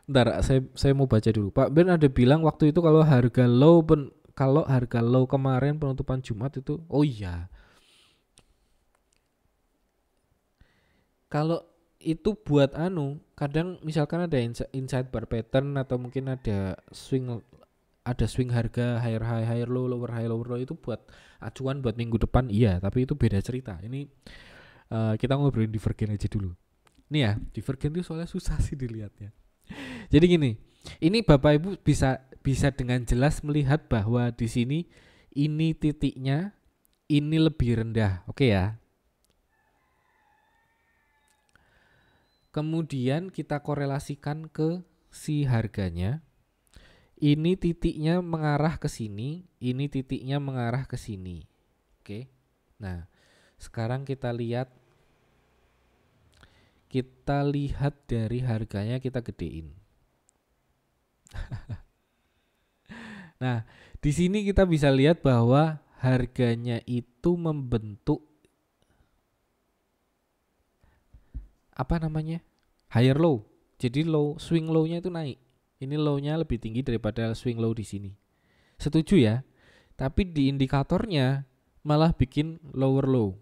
Bentar, saya mau baca dulu. Pak Ben ada bilang waktu itu kalau harga low kemarin penutupan Jumat itu, oh iya. Kalau itu buat kadang misalkan ada inside bar pattern atau mungkin ada swing harga higher low lower low itu buat acuan buat minggu depan, iya, tapi itu beda cerita. Ini kita ngobrolin divergence aja dulu. Nih ya, divergence itu soalnya susah sih dilihatnya. Jadi gini, ini Bapak Ibu bisa dengan jelas melihat bahwa di sini ini titiknya ini lebih rendah, oke ya. Kemudian kita korelasikan ke si harganya. Ini titiknya mengarah ke sini, ini titiknya mengarah ke sini. Oke. Nah, sekarang kita lihat dari harganya, kita gedein. Nah, di sini kita bisa lihat bahwa harganya itu membentuk apa namanya? Higher low. Jadi swing low-nya itu naik. Ini low-nya lebih tinggi daripada swing low di sini. Setuju ya? Tapi di indikatornya malah bikin lower low.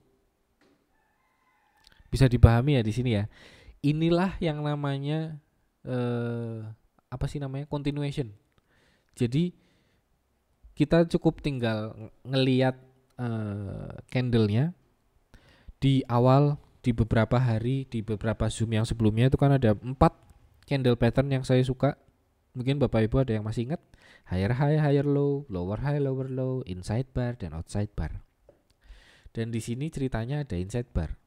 Bisa dipahami ya di sini ya. Inilah yang namanya apa sih namanya? Continuation. Jadi kita cukup tinggal ngeliat candlenya di awal, di beberapa hari, di beberapa zoom yang sebelumnya itu kan ada 4 candle pattern yang saya suka. Mungkin Bapak Ibu ada yang masih ingat. Higher high, higher low, lower high, lower low, inside bar dan outside bar. Dan di sini ceritanya ada inside bar.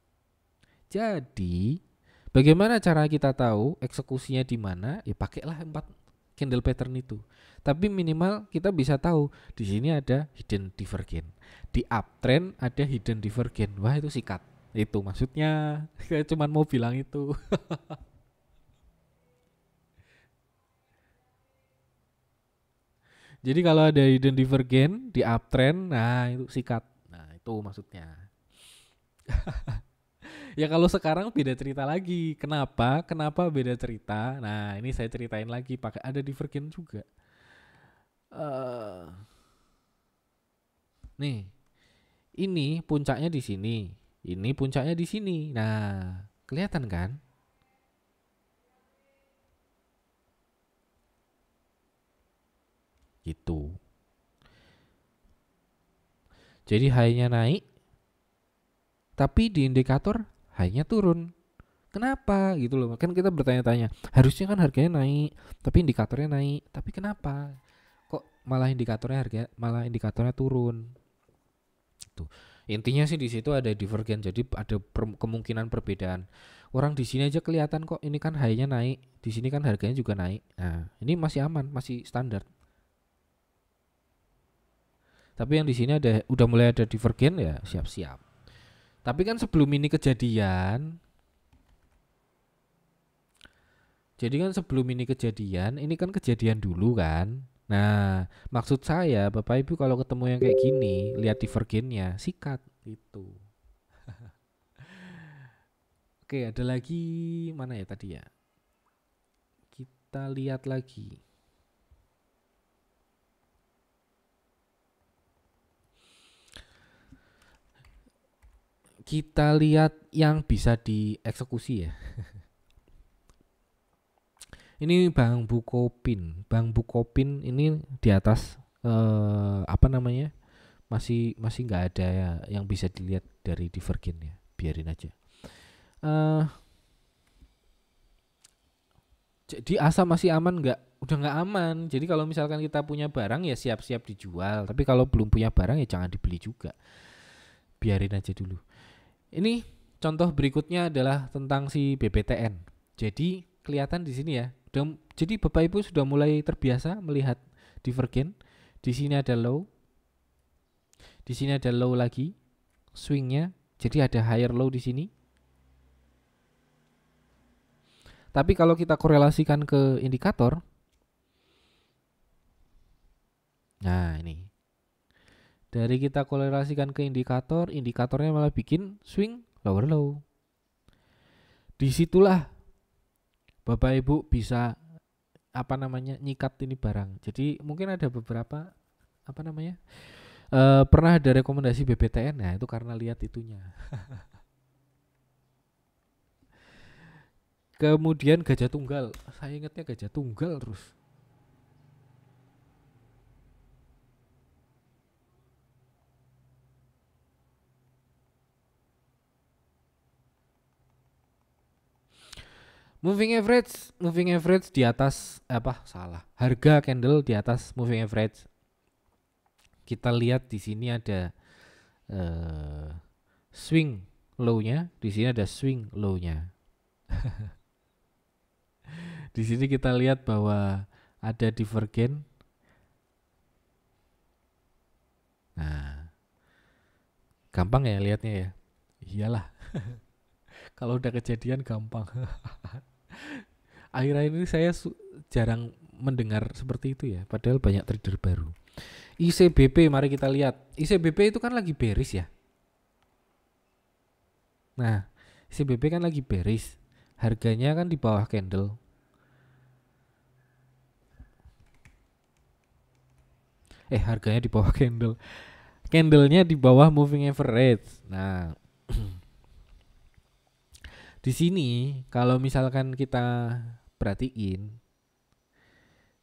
Jadi bagaimana cara kita tahu eksekusinya di mana? Ya pakailah 4 candle pattern itu. Tapi minimal kita bisa tahu di sini ada hidden divergence. Di uptrend ada hidden divergence. Wah, itu sikat. Itu maksudnya. Saya cuma mau bilang itu. Jadi kalau ada hidden divergence di uptrend, nah itu sikat. Nah, itu maksudnya. Ya kalau sekarang beda cerita lagi. Kenapa? Kenapa beda cerita? Nah, ini saya ceritain lagi pakai ada divergence juga. Nih, ini puncaknya di sini. Ini puncaknya di sini. Nah, kelihatan kan? Gitu. Jadi high-nya naik, tapi di indikator high-nya turun. Kenapa gitu loh? Kan kita bertanya-tanya. Harusnya kan harganya naik, tapi indikatornya naik. Tapi kenapa? Kok malah indikatornya turun? Tuh. Intinya sih di situ ada divergen. Jadi ada kemungkinan perbedaan. Orang di sini aja kelihatan kok ini kan high-nya naik, di sini kan harganya juga naik. Nah, ini masih aman, masih standar. Tapi yang di sini udah mulai ada divergen ya, siap-siap. Tapi kan sebelum ini kejadian, ini kan kejadian dulu kan. Nah, maksud saya Bapak Ibu kalau ketemu yang kayak gini, lihat divergennya, sikat itu. Oke, ada lagi mana ya tadi ya? Kita lihat lagi. Kita lihat yang bisa dieksekusi ya. Ini Bang Bukopin. Bang Bukopin ini di atas apa namanya? Masih nggak ada ya yang bisa dilihat dari divergen ya. Biarin aja. Jadi asa masih aman nggak? Udah nggak aman. Jadi kalau misalkan kita punya barang ya siap-siap dijual. Tapi kalau belum punya barang ya jangan dibeli juga. Biarin aja dulu. Ini contoh berikutnya adalah tentang si BBTN. Jadi kelihatan di sini ya. Jadi Bapak Ibu sudah mulai terbiasa melihat divergen. Di sini ada low. Di sini ada low lagi. Swingnya. Jadi ada higher low di sini. Tapi kalau kita korelasikan ke indikator. Nah ini. Dari kita korelasikan ke indikator, indikatornya malah bikin swing lower low. Disitulah Bapak Ibu bisa apa namanya nyikat ini barang. Jadi mungkin ada beberapa apa namanya pernah ada rekomendasi BBTN ya itu karena lihat itunya. Kemudian gajah tunggal, saya ingatnya gajah tunggal terus. Moving average di atas harga candle di atas moving average. Kita lihat di sini ada swing low-nya, di sini ada swing low-nya. Di sini kita lihat bahwa ada divergen. Nah, gampang ya lihatnya ya. Iyalah. Kalau udah kejadian gampang. Akhir-akhir ini saya jarang mendengar seperti itu ya. Padahal banyak trader baru. ICBP mari kita lihat. ICBP itu kan lagi bearish ya. Nah, ICBP kan lagi bearish. harganya kan di bawah candle. Harganya di bawah candle. Candlenya di bawah moving average. Nah, di sini kalau misalkan kita perhatiin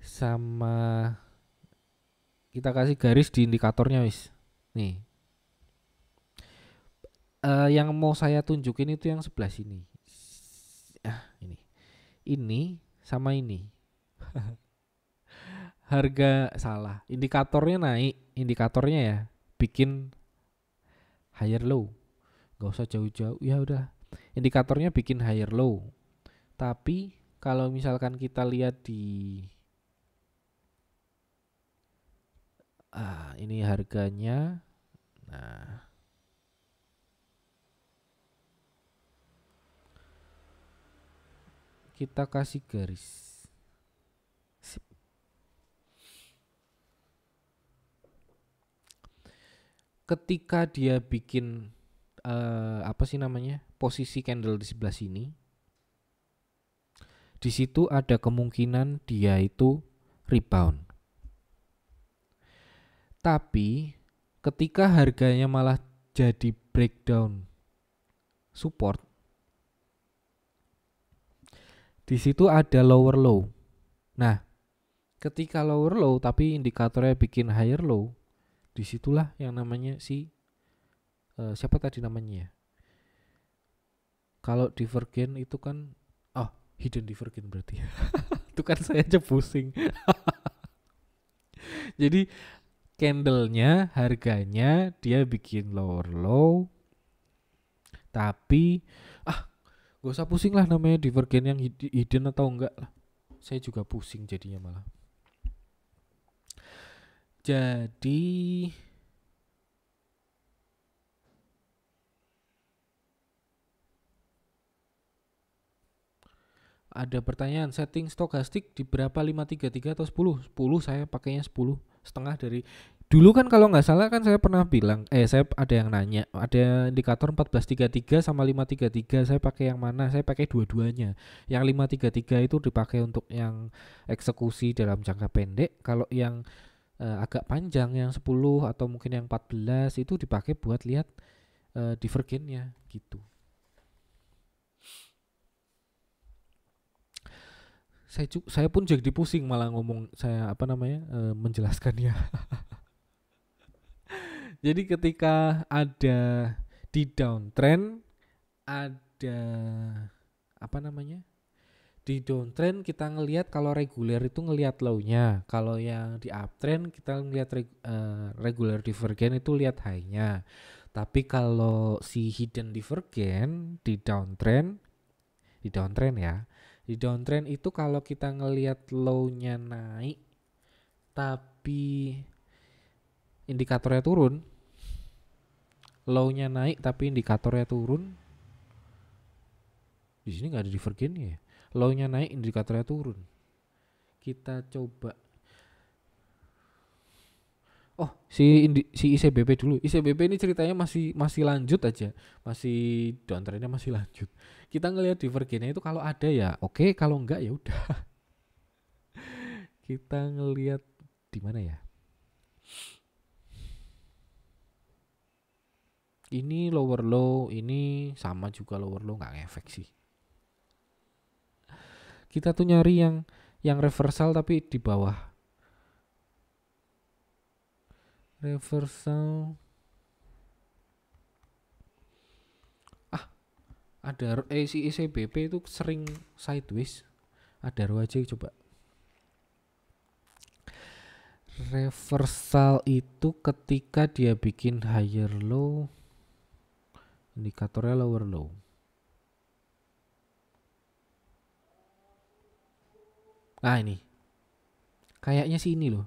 sama kita kasih garis di indikatornya wis. Nih. Yang mau saya tunjukin itu yang sebelah sini. Ini. Ini sama ini. Harga salah. Indikatornya naik, indikatornya ya bikin higher low. Gak usah jauh-jauh. Ya udah. Indikatornya bikin higher low. Tapi kalau misalkan kita lihat di ini harganya. Nah, kita kasih garis. Sip. Ketika dia bikin posisi candle di sebelah sini, di situ ada kemungkinan dia itu rebound. Tapi ketika harganya malah jadi breakdown support, di situ ada lower low. Nah, ketika lower low tapi indikatornya bikin higher low, disitulah yang namanya siapa tadi namanya ya? Kalau divergen itu kan hidden divergen berarti. Itu kan saya aja pusing. Jadi candlenya harganya dia bikin lower low, tapi gak usah pusing lah namanya divergen yang hidden atau enggak lah. Saya juga pusing jadinya malah. Jadi ada pertanyaan, setting stokastik di berapa, 533 atau 10? 10 saya pakainya 10 setengah dari dulu kan, kalau nggak salah kan saya pernah bilang, saya ada yang nanya, ada indikator 1433 sama 533, saya pakai yang mana? Saya pakai dua-duanya. Yang 533 itu dipakai untuk yang eksekusi dalam jangka pendek, kalau yang agak panjang yang 10 atau mungkin yang 14 itu dipakai buat lihat divergennya gitu. Saya pun jadi pusing malah ngomong menjelaskannya. Jadi ketika ada di downtrend, ada di downtrend kita ngelihat kalau reguler itu ngelihat low-nya, kalau yang di uptrend kita ngelihat regular divergen itu lihat high-nya. Tapi kalau si hidden divergen di downtrend ya, di downtrend itu kalau kita ngelihat low-nya naik tapi indikatornya turun, low-nya naik tapi indikatornya turun, di sini nggak ada divergennya ya. Low-nya naik indikatornya turun. Kita coba si ICBP dulu. ICBP ini ceritanya masih lanjut aja, masih downtrendnya masih lanjut. Kita ngelihat divergennya itu kalau ada ya oke, kalau enggak ya udah. Kita ngelihat di mana ya? Ini lower low, ini sama juga lower low, nggak ngefek sih. Kita tuh nyari yang reversal tapi di bawah. Reversal. Ada si ICBP itu sering sideways. Ada aja coba. Reversal itu ketika dia bikin higher low, indikatornya lower low. Nah ini kayaknya sih ini loh.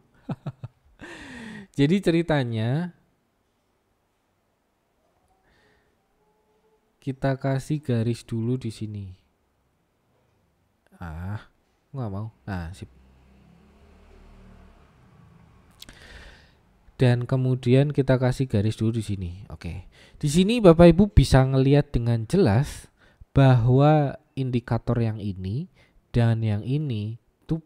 Jadi ceritanya kita kasih garis dulu di sini. Nggak mau. Nah, sip. Dan kemudian kita kasih garis dulu di sini. Oke. Di sini Bapak Ibu bisa ngelihat dengan jelas bahwa indikator yang ini dan yang ini tuh,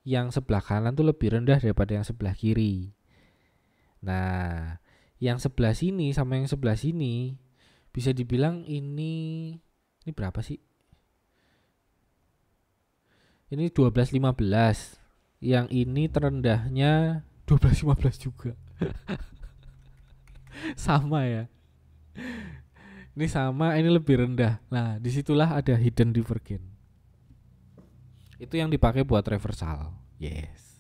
yang sebelah kanan tuh lebih rendah daripada yang sebelah kiri. Nah, yang sebelah sini sama yang sebelah sini bisa dibilang ini berapa sih? Ini 12,15. Yang ini terendahnya 12,15 juga. Sama ya. Ini sama, ini lebih rendah. Nah, disitulah ada hidden divergence. Itu yang dipakai buat reversal. Yes.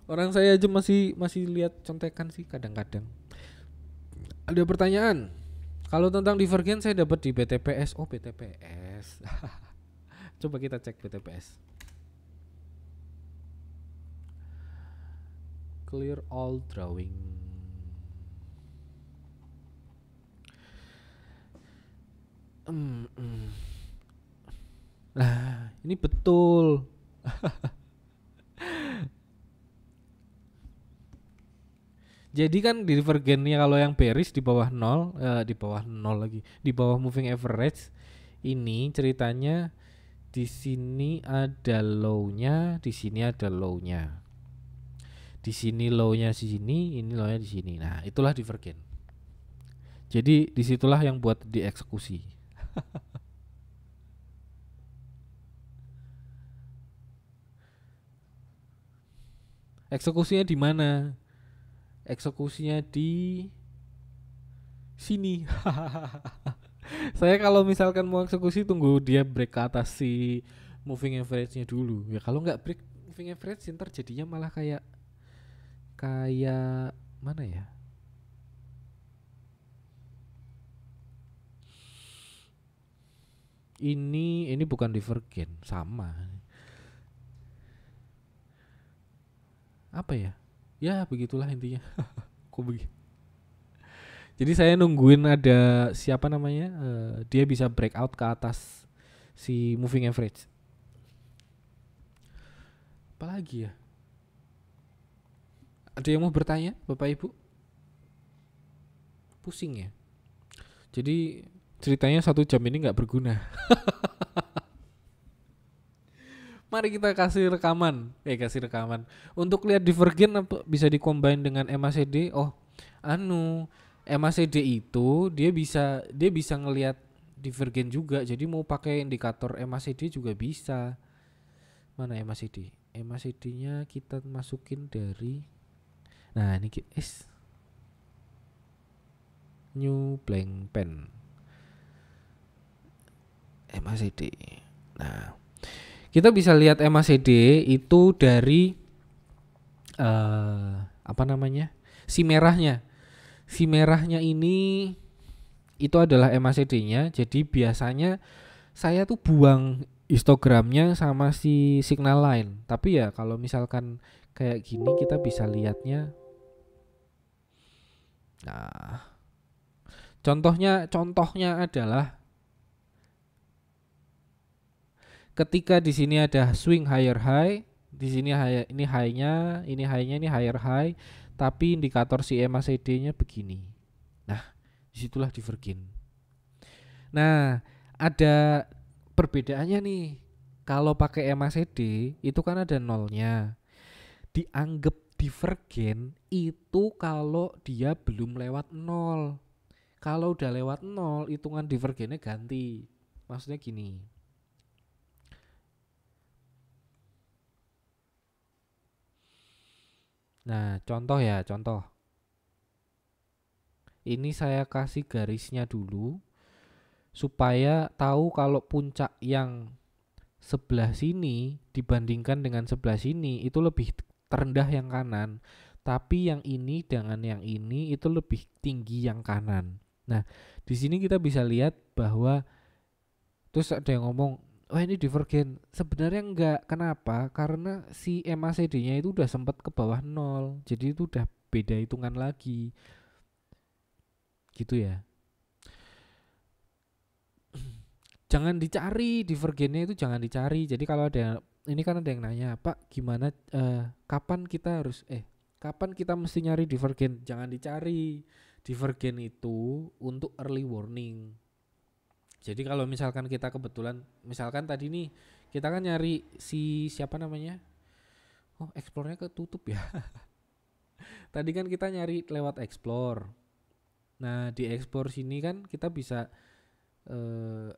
Orang saya aja masih lihat contekan sih kadang-kadang. Ada pertanyaan? Kalau tentang divergen saya dapat di BTPS. Oh, BTPS. Coba kita cek BTPS. Clear all drawing. Nah, ini betul. Jadi kan divergennya kalau yang bearish di bawah 0, di bawah 0 lagi, di bawah moving average. Ini ceritanya di sini ada low-nya, di sini ada low-nya. Di sini low-nya di sini, ini low-nya di sini. Nah, itulah divergen. Jadi disitulah yang buat dieksekusi. Eksekusinya di mana? Eksekusinya di sini. Saya kalau misalkan mau eksekusi tunggu dia break ke atas si moving average-nya dulu. Ya kalau nggak break moving average ntar jadinya malah kayak mana ya? Ini bukan divergen, sama. Apa ya? Ya begitulah intinya. Kok begitu? Jadi saya nungguin ada siapa namanya, dia bisa breakout ke atas si moving average. Apalagi ya? Ada yang mau bertanya, Bapak Ibu? Pusing ya? Jadi ceritanya 1 jam ini nggak berguna. Mari kita kasih rekaman. Untuk lihat divergen bisa dikombin dengan MACD. Oh, MACD itu dia bisa ngelihat divergen juga. Jadi mau pakai indikator MACD juga bisa. Mana MACD? MACD-nya kita masukin dari, nah ini new blank pen MACD. Nah, kita bisa lihat MACD itu dari si merahnya. Si merahnya ini itu adalah MACD-nya. Jadi biasanya saya tuh buang histogramnya sama si signal line. Tapi ya kalau misalkan kayak gini kita bisa lihatnya. Nah, contohnya adalah ketika di sini ada swing higher high, di sini ini high-nya, ini higher high, tapi indikator si MACD-nya begini. Nah, disitulah divergen. Nah, ada perbedaannya nih. Kalau pakai MACD itu kan ada nolnya. Dianggap divergen itu kalau dia belum lewat 0. Kalau udah lewat 0, hitungan divergennya ganti. Maksudnya gini. Nah, contoh. Ini saya kasih garisnya dulu supaya tahu kalau puncak yang sebelah sini dibandingkan dengan sebelah sini itu lebih terendah yang kanan. Tapi yang ini dengan yang ini itu lebih tinggi yang kanan. Nah, di sini kita bisa lihat bahwa terus ada yang ngomong, "Wah, ini divergen." Sebenarnya enggak. Kenapa? Karena si MACD-nya itu udah sempat ke bawah 0. Jadi itu udah beda hitungan lagi. Gitu ya. Jangan dicari divergennya itu, jangan dicari. Jadi kalau ini kan ada yang nanya, "Pak, gimana kapan kita mesti nyari divergen?" Jangan dicari. Divergen itu untuk early warning. Jadi kalau misalkan kita kebetulan, misalkan tadi nih kita kan nyari si siapa namanya? Oh, explore-nya ketutup ya. Tadi kan kita nyari lewat explore. Nah, di explore sini kan kita bisa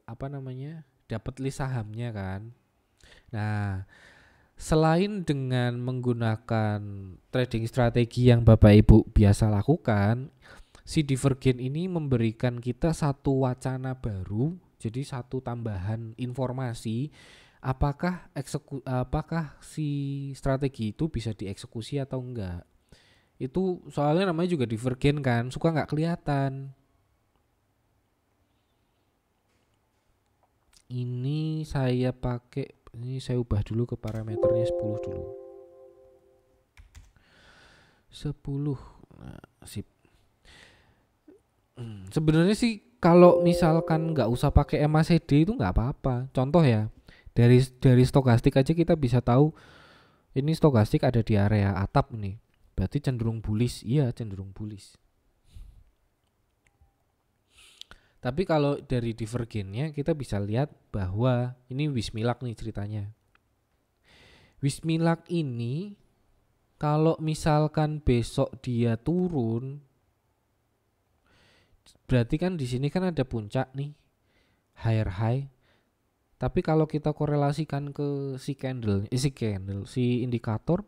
apa namanya? Dapat list sahamnya kan. Nah, selain dengan menggunakan trading strategi yang Bapak Ibu biasa lakukan, si Divergen ini memberikan kita satu wacana baru, jadi satu tambahan informasi apakah si strategi itu bisa dieksekusi atau enggak. Itu soalnya namanya juga Divergen kan, suka nggak kelihatan. Ini saya pakai, ini saya ubah dulu ke parameternya 10 dulu. 10. Nah, sip. Sebenarnya sih kalau misalkan nggak usah pakai MACD itu nggak apa-apa. Contoh ya, dari stokastik aja kita bisa tahu ini stokastik ada di area atap nih. Berarti cenderung bullish. Iya, cenderung bullish. Tapi kalau dari divergennya kita bisa lihat bahwa ini Wismilak nih ceritanya. Wismilak ini kalau misalkan besok dia turun, berarti kan di sini kan ada puncak nih, higher high. Tapi kalau kita korelasikan ke si indikator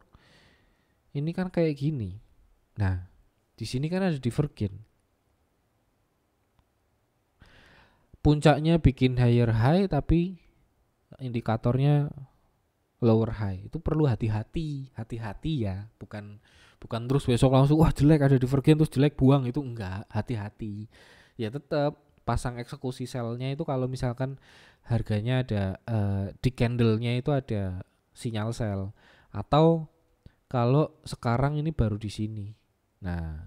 ini kan kayak gini. Nah, di sini kan ada divergen. Puncaknya bikin higher high tapi indikatornya lower high. Itu perlu hati-hati ya. Bukan terus besok langsung wah jelek ada divergen terus jelek buang, itu enggak, hati-hati. Ya tetap pasang eksekusi selnya itu kalau misalkan harganya ada di candlenya itu ada sinyal sell, atau kalau sekarang ini baru di sini. Nah,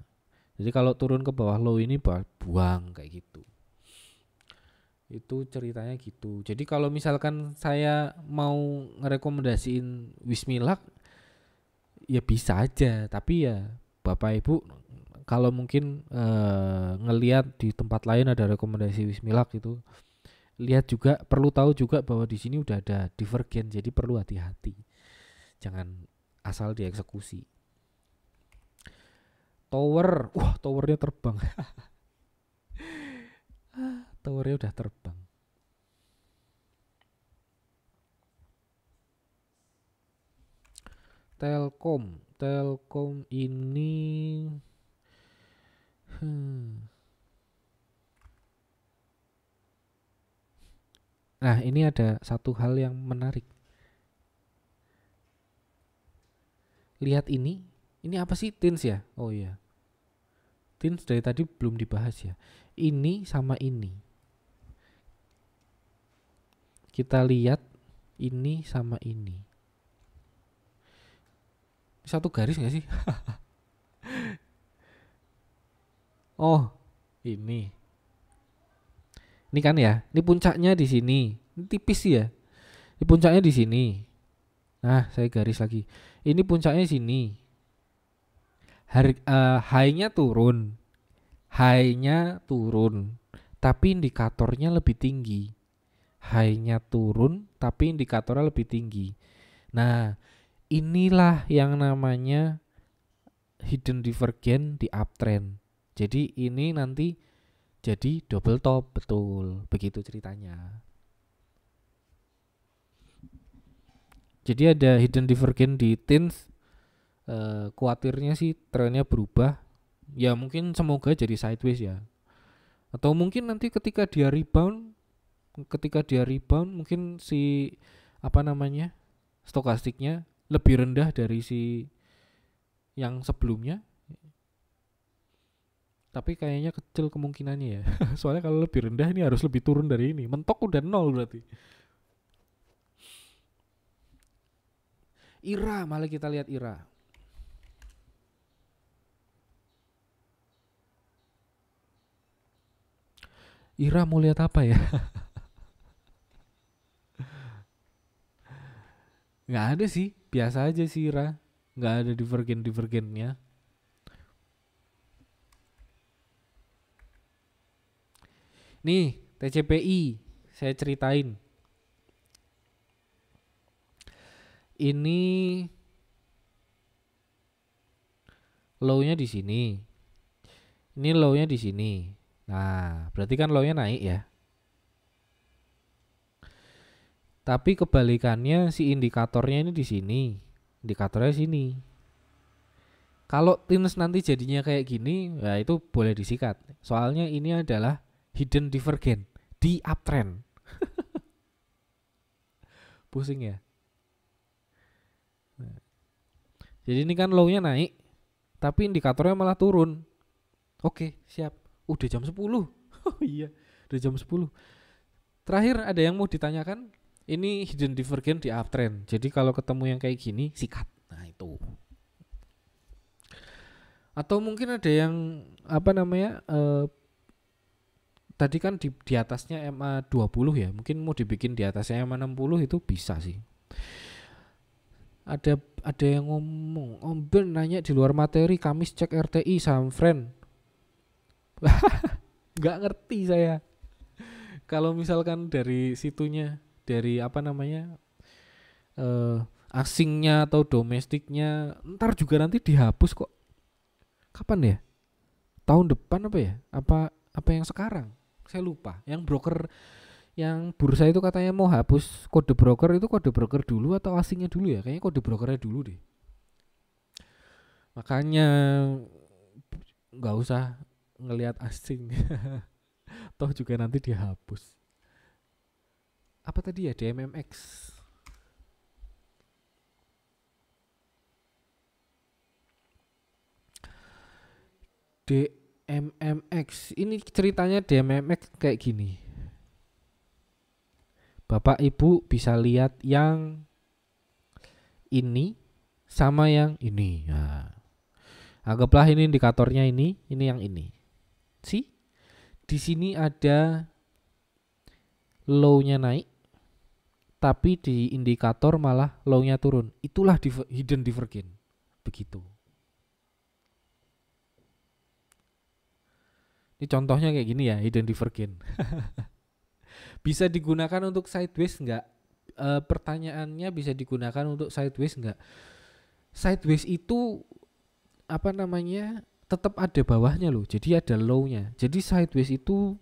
jadi kalau turun ke bawah low ini buang kayak gitu. Itu ceritanya gitu. Jadi kalau misalkan saya mau ngerekomendasiin Wismilak ya bisa aja, tapi ya Bapak Ibu kalau mungkin ngelihat di tempat lain ada rekomendasi Wismilak itu, lihat juga, perlu tahu juga bahwa di sini udah ada divergen, jadi perlu hati-hati. Jangan asal dieksekusi. Tower, wah towernya terbang. Towernya udah terbang. Telkom ini Nah, ini ada satu hal yang menarik. Lihat ini apa sih, Tins ya? Oh iya. Tins dari tadi belum dibahas ya. Ini sama ini. Kita lihat ini sama ini. Satu garis gak sih? Oh, ini. Ini kan ya, ini puncaknya di sini. Ini tipis sih ya. Ini puncaknya di sini. Nah, saya garis lagi. Ini puncaknya sini. High-nya turun. High-nya turun, tapi indikatornya lebih tinggi. High-nya turun, tapi indikatornya lebih tinggi. Nah, inilah yang namanya hidden divergen di uptrend. Jadi ini nanti jadi double top, betul, begitu ceritanya. Jadi ada hidden divergen di Tins. Khawatirnya sih trennya berubah. Ya mungkin semoga jadi sideways ya. Atau mungkin nanti ketika dia rebound mungkin si apa namanya, stokastiknya lebih rendah dari si yang sebelumnya. Tapi kayaknya kecil kemungkinannya ya. Soalnya kalau lebih rendah ini harus lebih turun dari ini. Mentok udah 0 berarti. IRA, malah kita lihat IRA. IRA mau lihat apa ya? Nggak ada sih, biasa aja sih IRA. Nggak ada divergennya. Nih, TCPI saya ceritain. Ini low-nya di sini. Ini low-nya di sini. Nah, berarti kan low-nya naik ya. Tapi kebalikannya si indikatornya ini di sini. Indikatornya sini. Kalau Tins nanti jadinya kayak gini, ya itu boleh disikat. Soalnya ini adalah hidden divergence di uptrend. Pusing ya. Nah, jadi ini kan low-nya naik, tapi indikatornya malah turun. Oke, siap. Udah jam 10. Oh iya, udah jam 10. Terakhir ada yang mau ditanyakan? Ini hidden divergence di uptrend. Jadi kalau ketemu yang kayak gini, sikat. Nah, itu. Atau mungkin ada yang apa namanya? Tadi kan di atasnya MA 20 ya. Mungkin mau dibikin di atasnya MA 60 itu bisa sih. Ada yang ngomong, Om Ben nanya di luar materi, Kamis cek RTI saham friend. Nggak ngerti saya. Kalau misalkan dari situnya, dari apa namanya, asingnya atau domestiknya, ntar juga nanti dihapus kok. Kapan ya? Tahun depan apa ya? Apa yang sekarang? Saya lupa. Yang broker, yang bursa itu katanya mau hapus kode broker, itu kode broker dulu atau asingnya dulu ya? Kayaknya kode brokernya dulu deh. Makanya nggak usah ngelihat asing. Toh juga nanti dihapus. Apa tadi ya, DMMX? DMMX. Ini ceritanya DMMX kayak gini. Bapak Ibu bisa lihat yang ini sama yang ini. Nah, anggaplah ini indikatornya ini yang ini. See? Di sini ada low-nya naik, tapi di indikator malah low-nya turun. Itulah hidden divergence. Begitu. Ini contohnya kayak gini ya, hidden divergence. Bisa digunakan untuk sideways enggak? Pertanyaannya bisa digunakan untuk sideways enggak? Sideways itu apa namanya? Tetap ada bawahnya loh. Jadi ada low-nya. Jadi sideways itu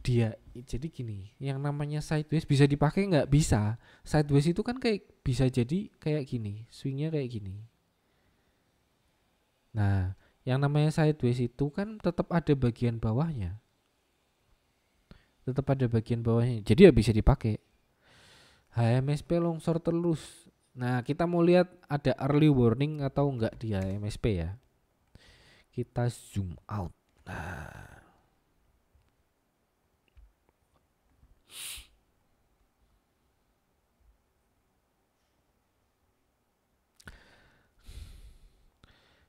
dia jadi gini, yang namanya sideways bisa dipakai nggak? Bisa. Sideways itu kan kayak bisa jadi kayak gini, swingnya kayak gini. Nah, yang namanya sideways itu kan tetap ada bagian bawahnya. Tetap ada bagian bawahnya. Jadi ya bisa dipakai. HMSP longsor terus. Nah, kita mau lihat ada early warning atau enggak di HMSP ya. Kita zoom out. Nah,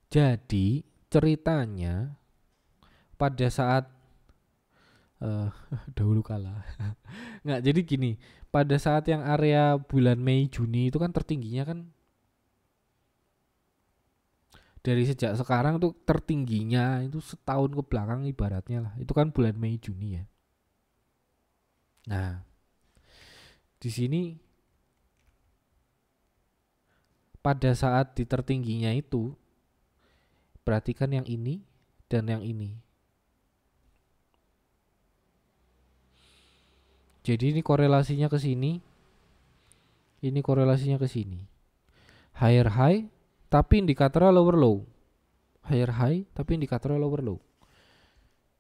jadi ceritanya pada saat dahulu kala nggak, jadi gini, pada saat yang area bulan Mei Juni itu kan tertingginya kan dari sejak sekarang tuh tertingginya itu setahun ke belakang ibaratnya lah, itu kan bulan Mei Juni ya. Nah, di sini pada saat di tertingginya itu perhatikan yang ini dan yang ini. Jadi ini korelasinya ke sini. Ini korelasinya ke sini. Higher high tapi indikatornya lower low. Higher high tapi indikatornya lower low.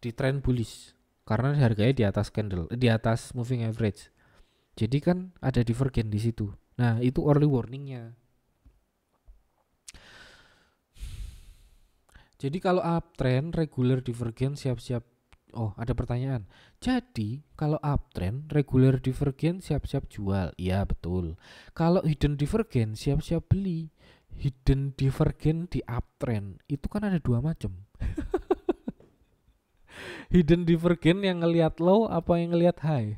Di trend bullish karena harganya di atas candle, di atas moving average. Jadi kan ada divergence di situ. Nah, itu early warningnya. Jadi kalau uptrend regular divergence siap-siap. Oh, ada pertanyaan. Jadi kalau uptrend regular divergence siap-siap jual. Iya, betul. Kalau hidden divergence siap-siap beli. Hidden divergence di uptrend itu kan ada dua macam. Hidden divergence yang ngelihat low apa yang ngelihat high.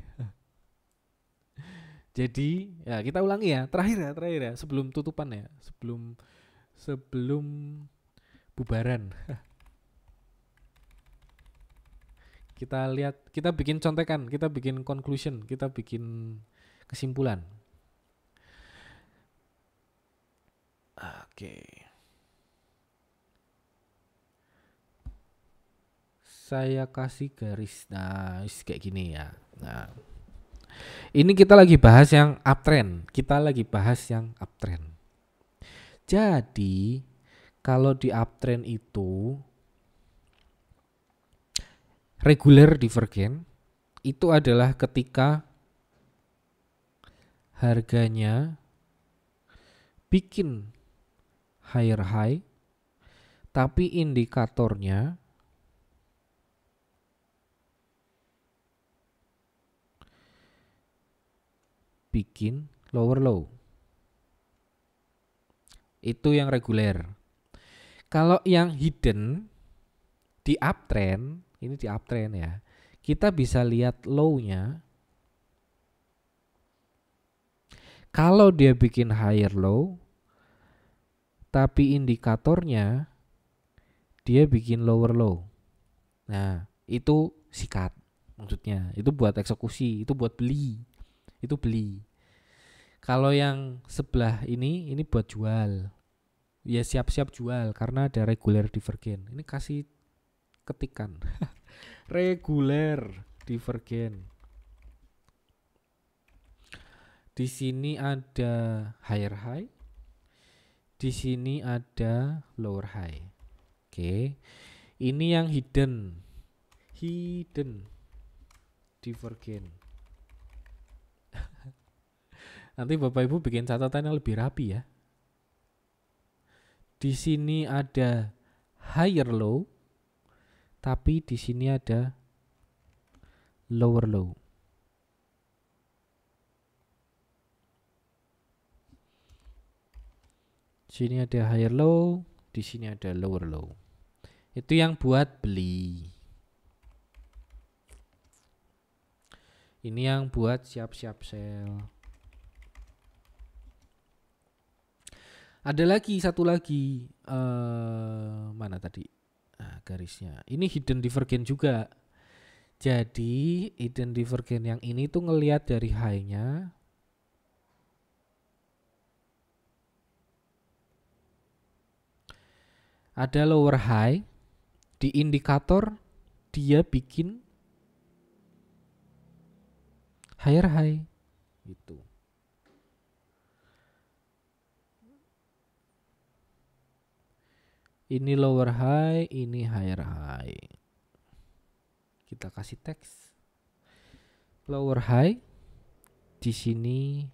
Jadi ya kita ulangi ya, terakhir ya, sebelum tutupan ya, sebelum bubaran. Kita lihat, kita bikin contekan, kita bikin conclusion, kita bikin kesimpulan. Oke. Saya kasih garis. Nah, kayak gini ya. Nah, ini kita lagi bahas yang uptrend. Jadi, kalau di uptrend itu regular divergen itu adalah ketika harganya bikin higher high tapi indikatornya bikin lower low. Itu yang reguler. Kalau yang hidden di uptrend, ini di uptrend ya, kita bisa lihat low-nya. Kalau dia bikin higher low tapi indikatornya dia bikin lower low. Nah, itu sikat maksudnya. Itu buat eksekusi, itu buat beli. Itu beli. Kalau yang sebelah ini buat jual. Ya siap-siap jual karena ada regular divergen. Ini kasih ketikan. Regular divergen. Di sini ada higher high. Di sini ada lower high. Oke. Ini yang hidden. Hidden divergen. Nanti Bapak Ibu bikin catatan yang lebih rapi ya. Di sini ada higher low, tapi di sini ada lower low. Di sini ada higher low, di sini ada lower low. Itu yang buat beli. Ini yang buat siap-siap sell. Ada lagi satu lagi mana tadi garisnya. Ini hidden divergen juga. Jadi hidden divergen yang ini tuh ngelihat dari high-nya. Ada lower high di indikator dia bikin higher high gitu. Ini lower high, ini higher high. Kita kasih teks. Lower high, di sini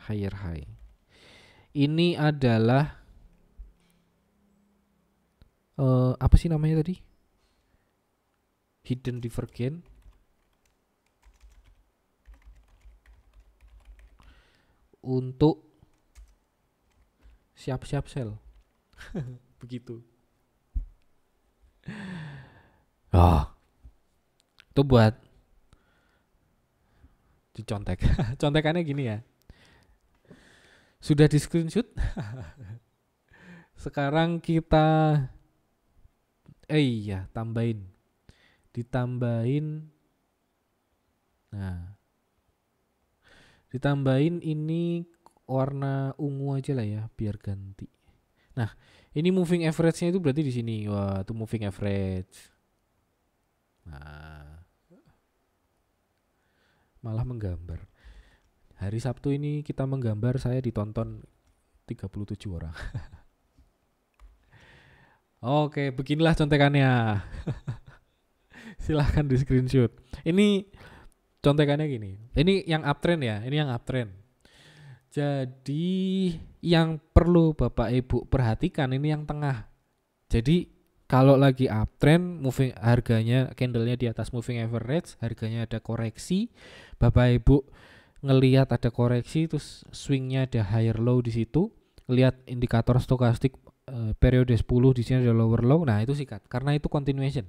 higher high. Ini adalah apa sih namanya tadi? Hidden divergen. Untuk siap-siap sell. Begitu. Itu buat dicontek. Contekannya gini ya. Sudah di screenshot. Sekarang kita tambahin. Ditambahin. Nah. Ditambahin ini warna ungu aja lah ya biar ganti. Nah, ini moving average-nya itu berarti di sini. Wah, itu moving average. Nah, malah menggambar. Hari Sabtu ini kita menggambar, saya ditonton 37 orang. Oke, beginilah contekannya. Silahkan di screenshot. Ini contekannya gini. Ini yang uptrend ya, ini yang uptrend. Jadi yang perlu Bapak Ibu perhatikan ini yang tengah. Jadi kalau lagi uptrend, moving harganya candlenya di atas moving average, harganya ada koreksi, Bapak Ibu ngelihat ada koreksi, terus swingnya ada higher low di situ, lihat indikator stokastik periode 10 di sini ada lower low, nah itu sikat karena itu continuation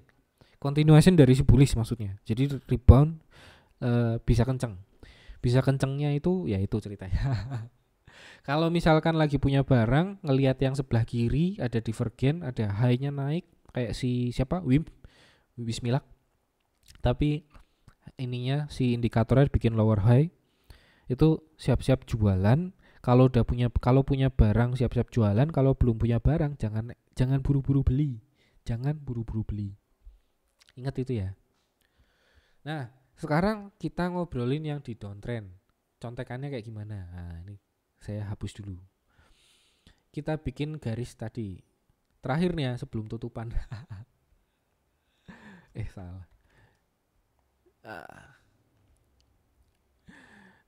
dari si bullish maksudnya. Jadi rebound bisa kenceng. Bisa kencengnya itu ya itu ceritanya. Kalau misalkan lagi punya barang, ngelihat yang sebelah kiri ada divergen, ada high-nya naik kayak si siapa? Bismillah. Tapi ininya si indikatornya bikin lower high, itu siap-siap jualan. Kalau punya barang siap-siap jualan, kalau belum punya barang jangan buru-buru beli. Jangan buru-buru beli. Ingat itu ya. Nah, sekarang kita ngobrolin yang di downtrend. Contekannya kayak gimana? Nah, ini saya hapus dulu. Kita bikin garis tadi. Terakhir nih ya sebelum tutupan. Salah.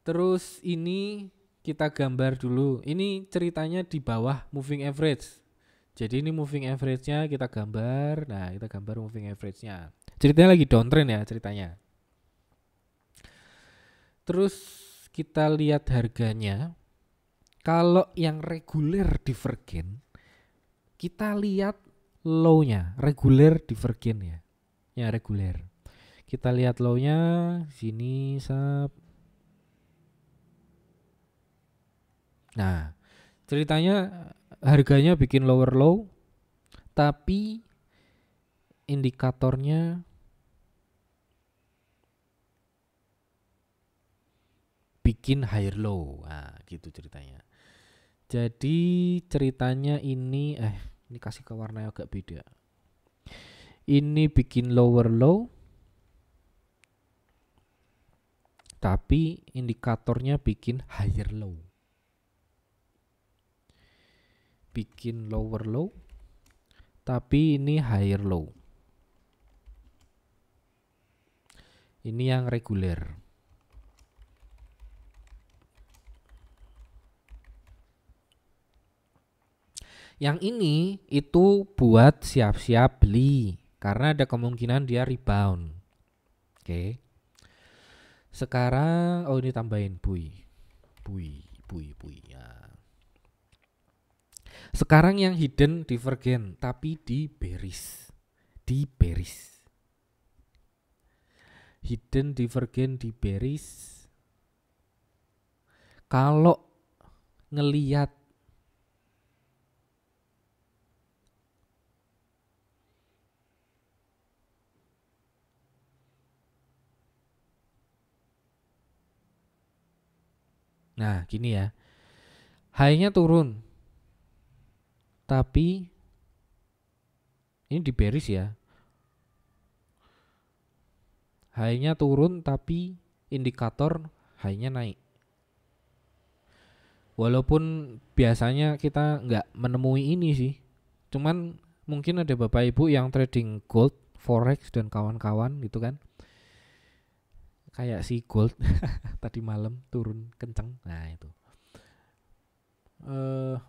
Terus ini kita gambar dulu. Ini ceritanya di bawah moving average. Jadi ini moving average-nya kita gambar. Nah, kita gambar moving average-nya. Ceritanya lagi downtrend ya ceritanya. Terus kita lihat harganya. Kalau yang reguler divergen, kita lihat low-nya, reguler divergen ya. Ya reguler. Kita lihat low-nya sini Nah, ceritanya harganya bikin lower low, tapi indikatornya bikin higher low. Nah, gitu ceritanya. Jadi ceritanya ini kasih ke warna agak beda. Ini bikin lower low, tapi indikatornya bikin higher low. Bikin lower low, tapi ini higher low. Ini yang reguler. Yang ini itu buat siap-siap beli karena ada kemungkinan dia rebound. Oke. Sekarang ini tambahin bui ya. Sekarang yang hidden divergen tapi di bearish. Hidden divergen di bearish. Kalau ngelihat nah gini ya, high-nya turun tapi ini di bearish ya, high-nya turun tapi indikator high-nya naik. Walaupun biasanya kita nggak menemui ini sih, cuman mungkin ada bapak ibu yang trading gold, forex dan kawan-kawan gitu kan, kayak si gold tadi malam turun kenceng. Nah itu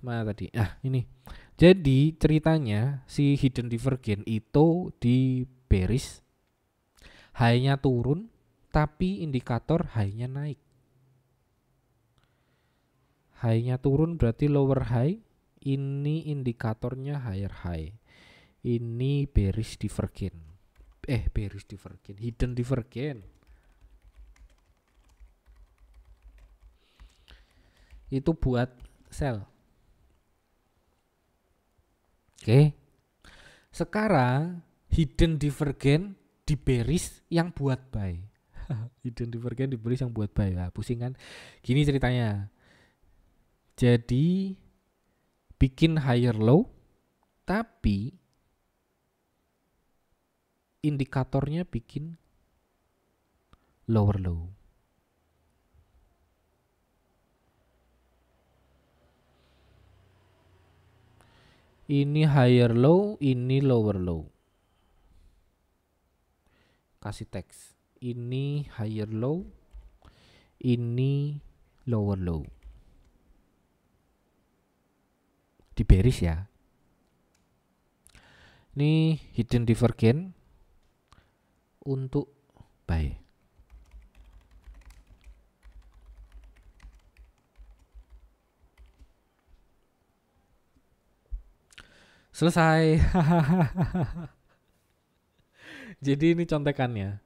mana tadi? Ini. Jadi ceritanya si hidden divergen itu di bearish, high-nya turun tapi indikator high-nya naik. High-nya turun berarti lower high, ini indikatornya higher high. Ini bearish divergen. Hidden divergen. Itu buat sell. Oke. Sekarang hidden divergen di bearish yang buat buy. Hidden divergen di bearish yang buat buy. Nah, pusing kan? Gini ceritanya. Jadi bikin higher low tapi indikatornya bikin lower low. Ini higher low, ini lower low. Kasih teks. Ini higher low, ini lower low. Di bearish ya. Ini hidden divergen untuk buy. Selesai. Jadi ini contekannya.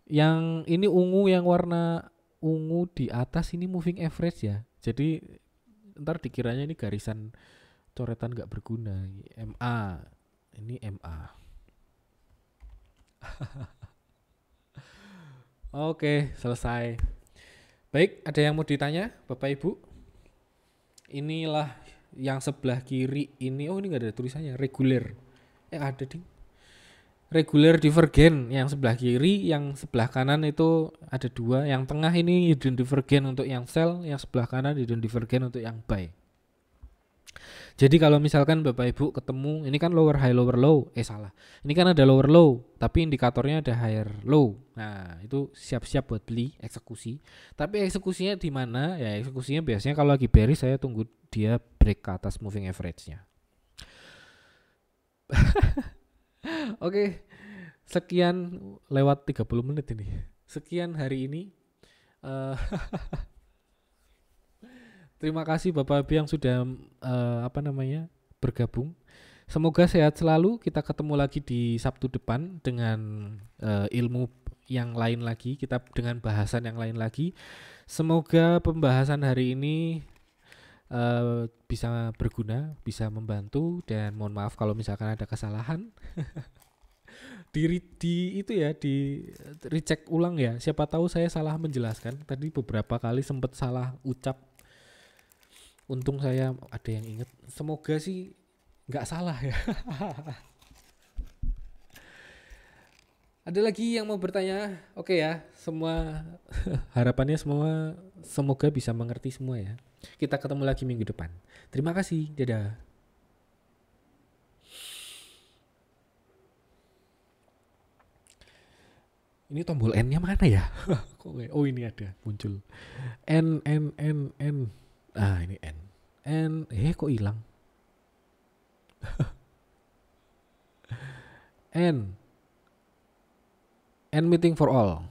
Yang ini ungu, yang warna ungu di atas ini moving average ya. Jadi ntar dikiranya ini garisan coretan gak berguna. MA. Ini MA. Oke, selesai. Baik, ada yang mau ditanya, Bapak Ibu? Inilah yang sebelah kiri ini. Oh, ini nggak ada tulisannya. Reguler. Ada ding. Reguler divergen yang sebelah kiri, yang sebelah kanan itu ada dua. Yang tengah ini hidden divergen untuk yang sell, yang sebelah kanan hidden divergen untuk yang buy. Jadi kalau misalkan Bapak Ibu ketemu, ini kan lower high lower low, salah. Ini kan ada lower low, tapi indikatornya ada higher low. Nah, itu siap-siap buat beli eksekusi. Tapi eksekusinya di mana? Ya eksekusinya biasanya kalau lagi bearish saya tunggu dia break ke atas moving average-nya. Oke. Sekian lewat 30 menit ini. Sekian hari ini. Terima kasih Bapak Ibu yang sudah bergabung. Semoga sehat selalu. Kita ketemu lagi di Sabtu depan dengan ilmu yang lain lagi. Kita dengan bahasan yang lain lagi. Semoga pembahasan hari ini bisa berguna, bisa membantu, dan mohon maaf kalau misalkan ada kesalahan. di recheck ulang ya. Siapa tahu saya salah menjelaskan. Tadi beberapa kali sempat salah ucap. Untung saya ada yang ingat. Semoga sih nggak salah ya. Ada lagi yang mau bertanya? Oke ya, semua harapannya semoga bisa mengerti semua ya. Kita ketemu lagi minggu depan. Terima kasih, dadah. Ini tombol N-nya mana ya? Oh ini ada, muncul. N. Ini N. Kok hilang? N meeting for all.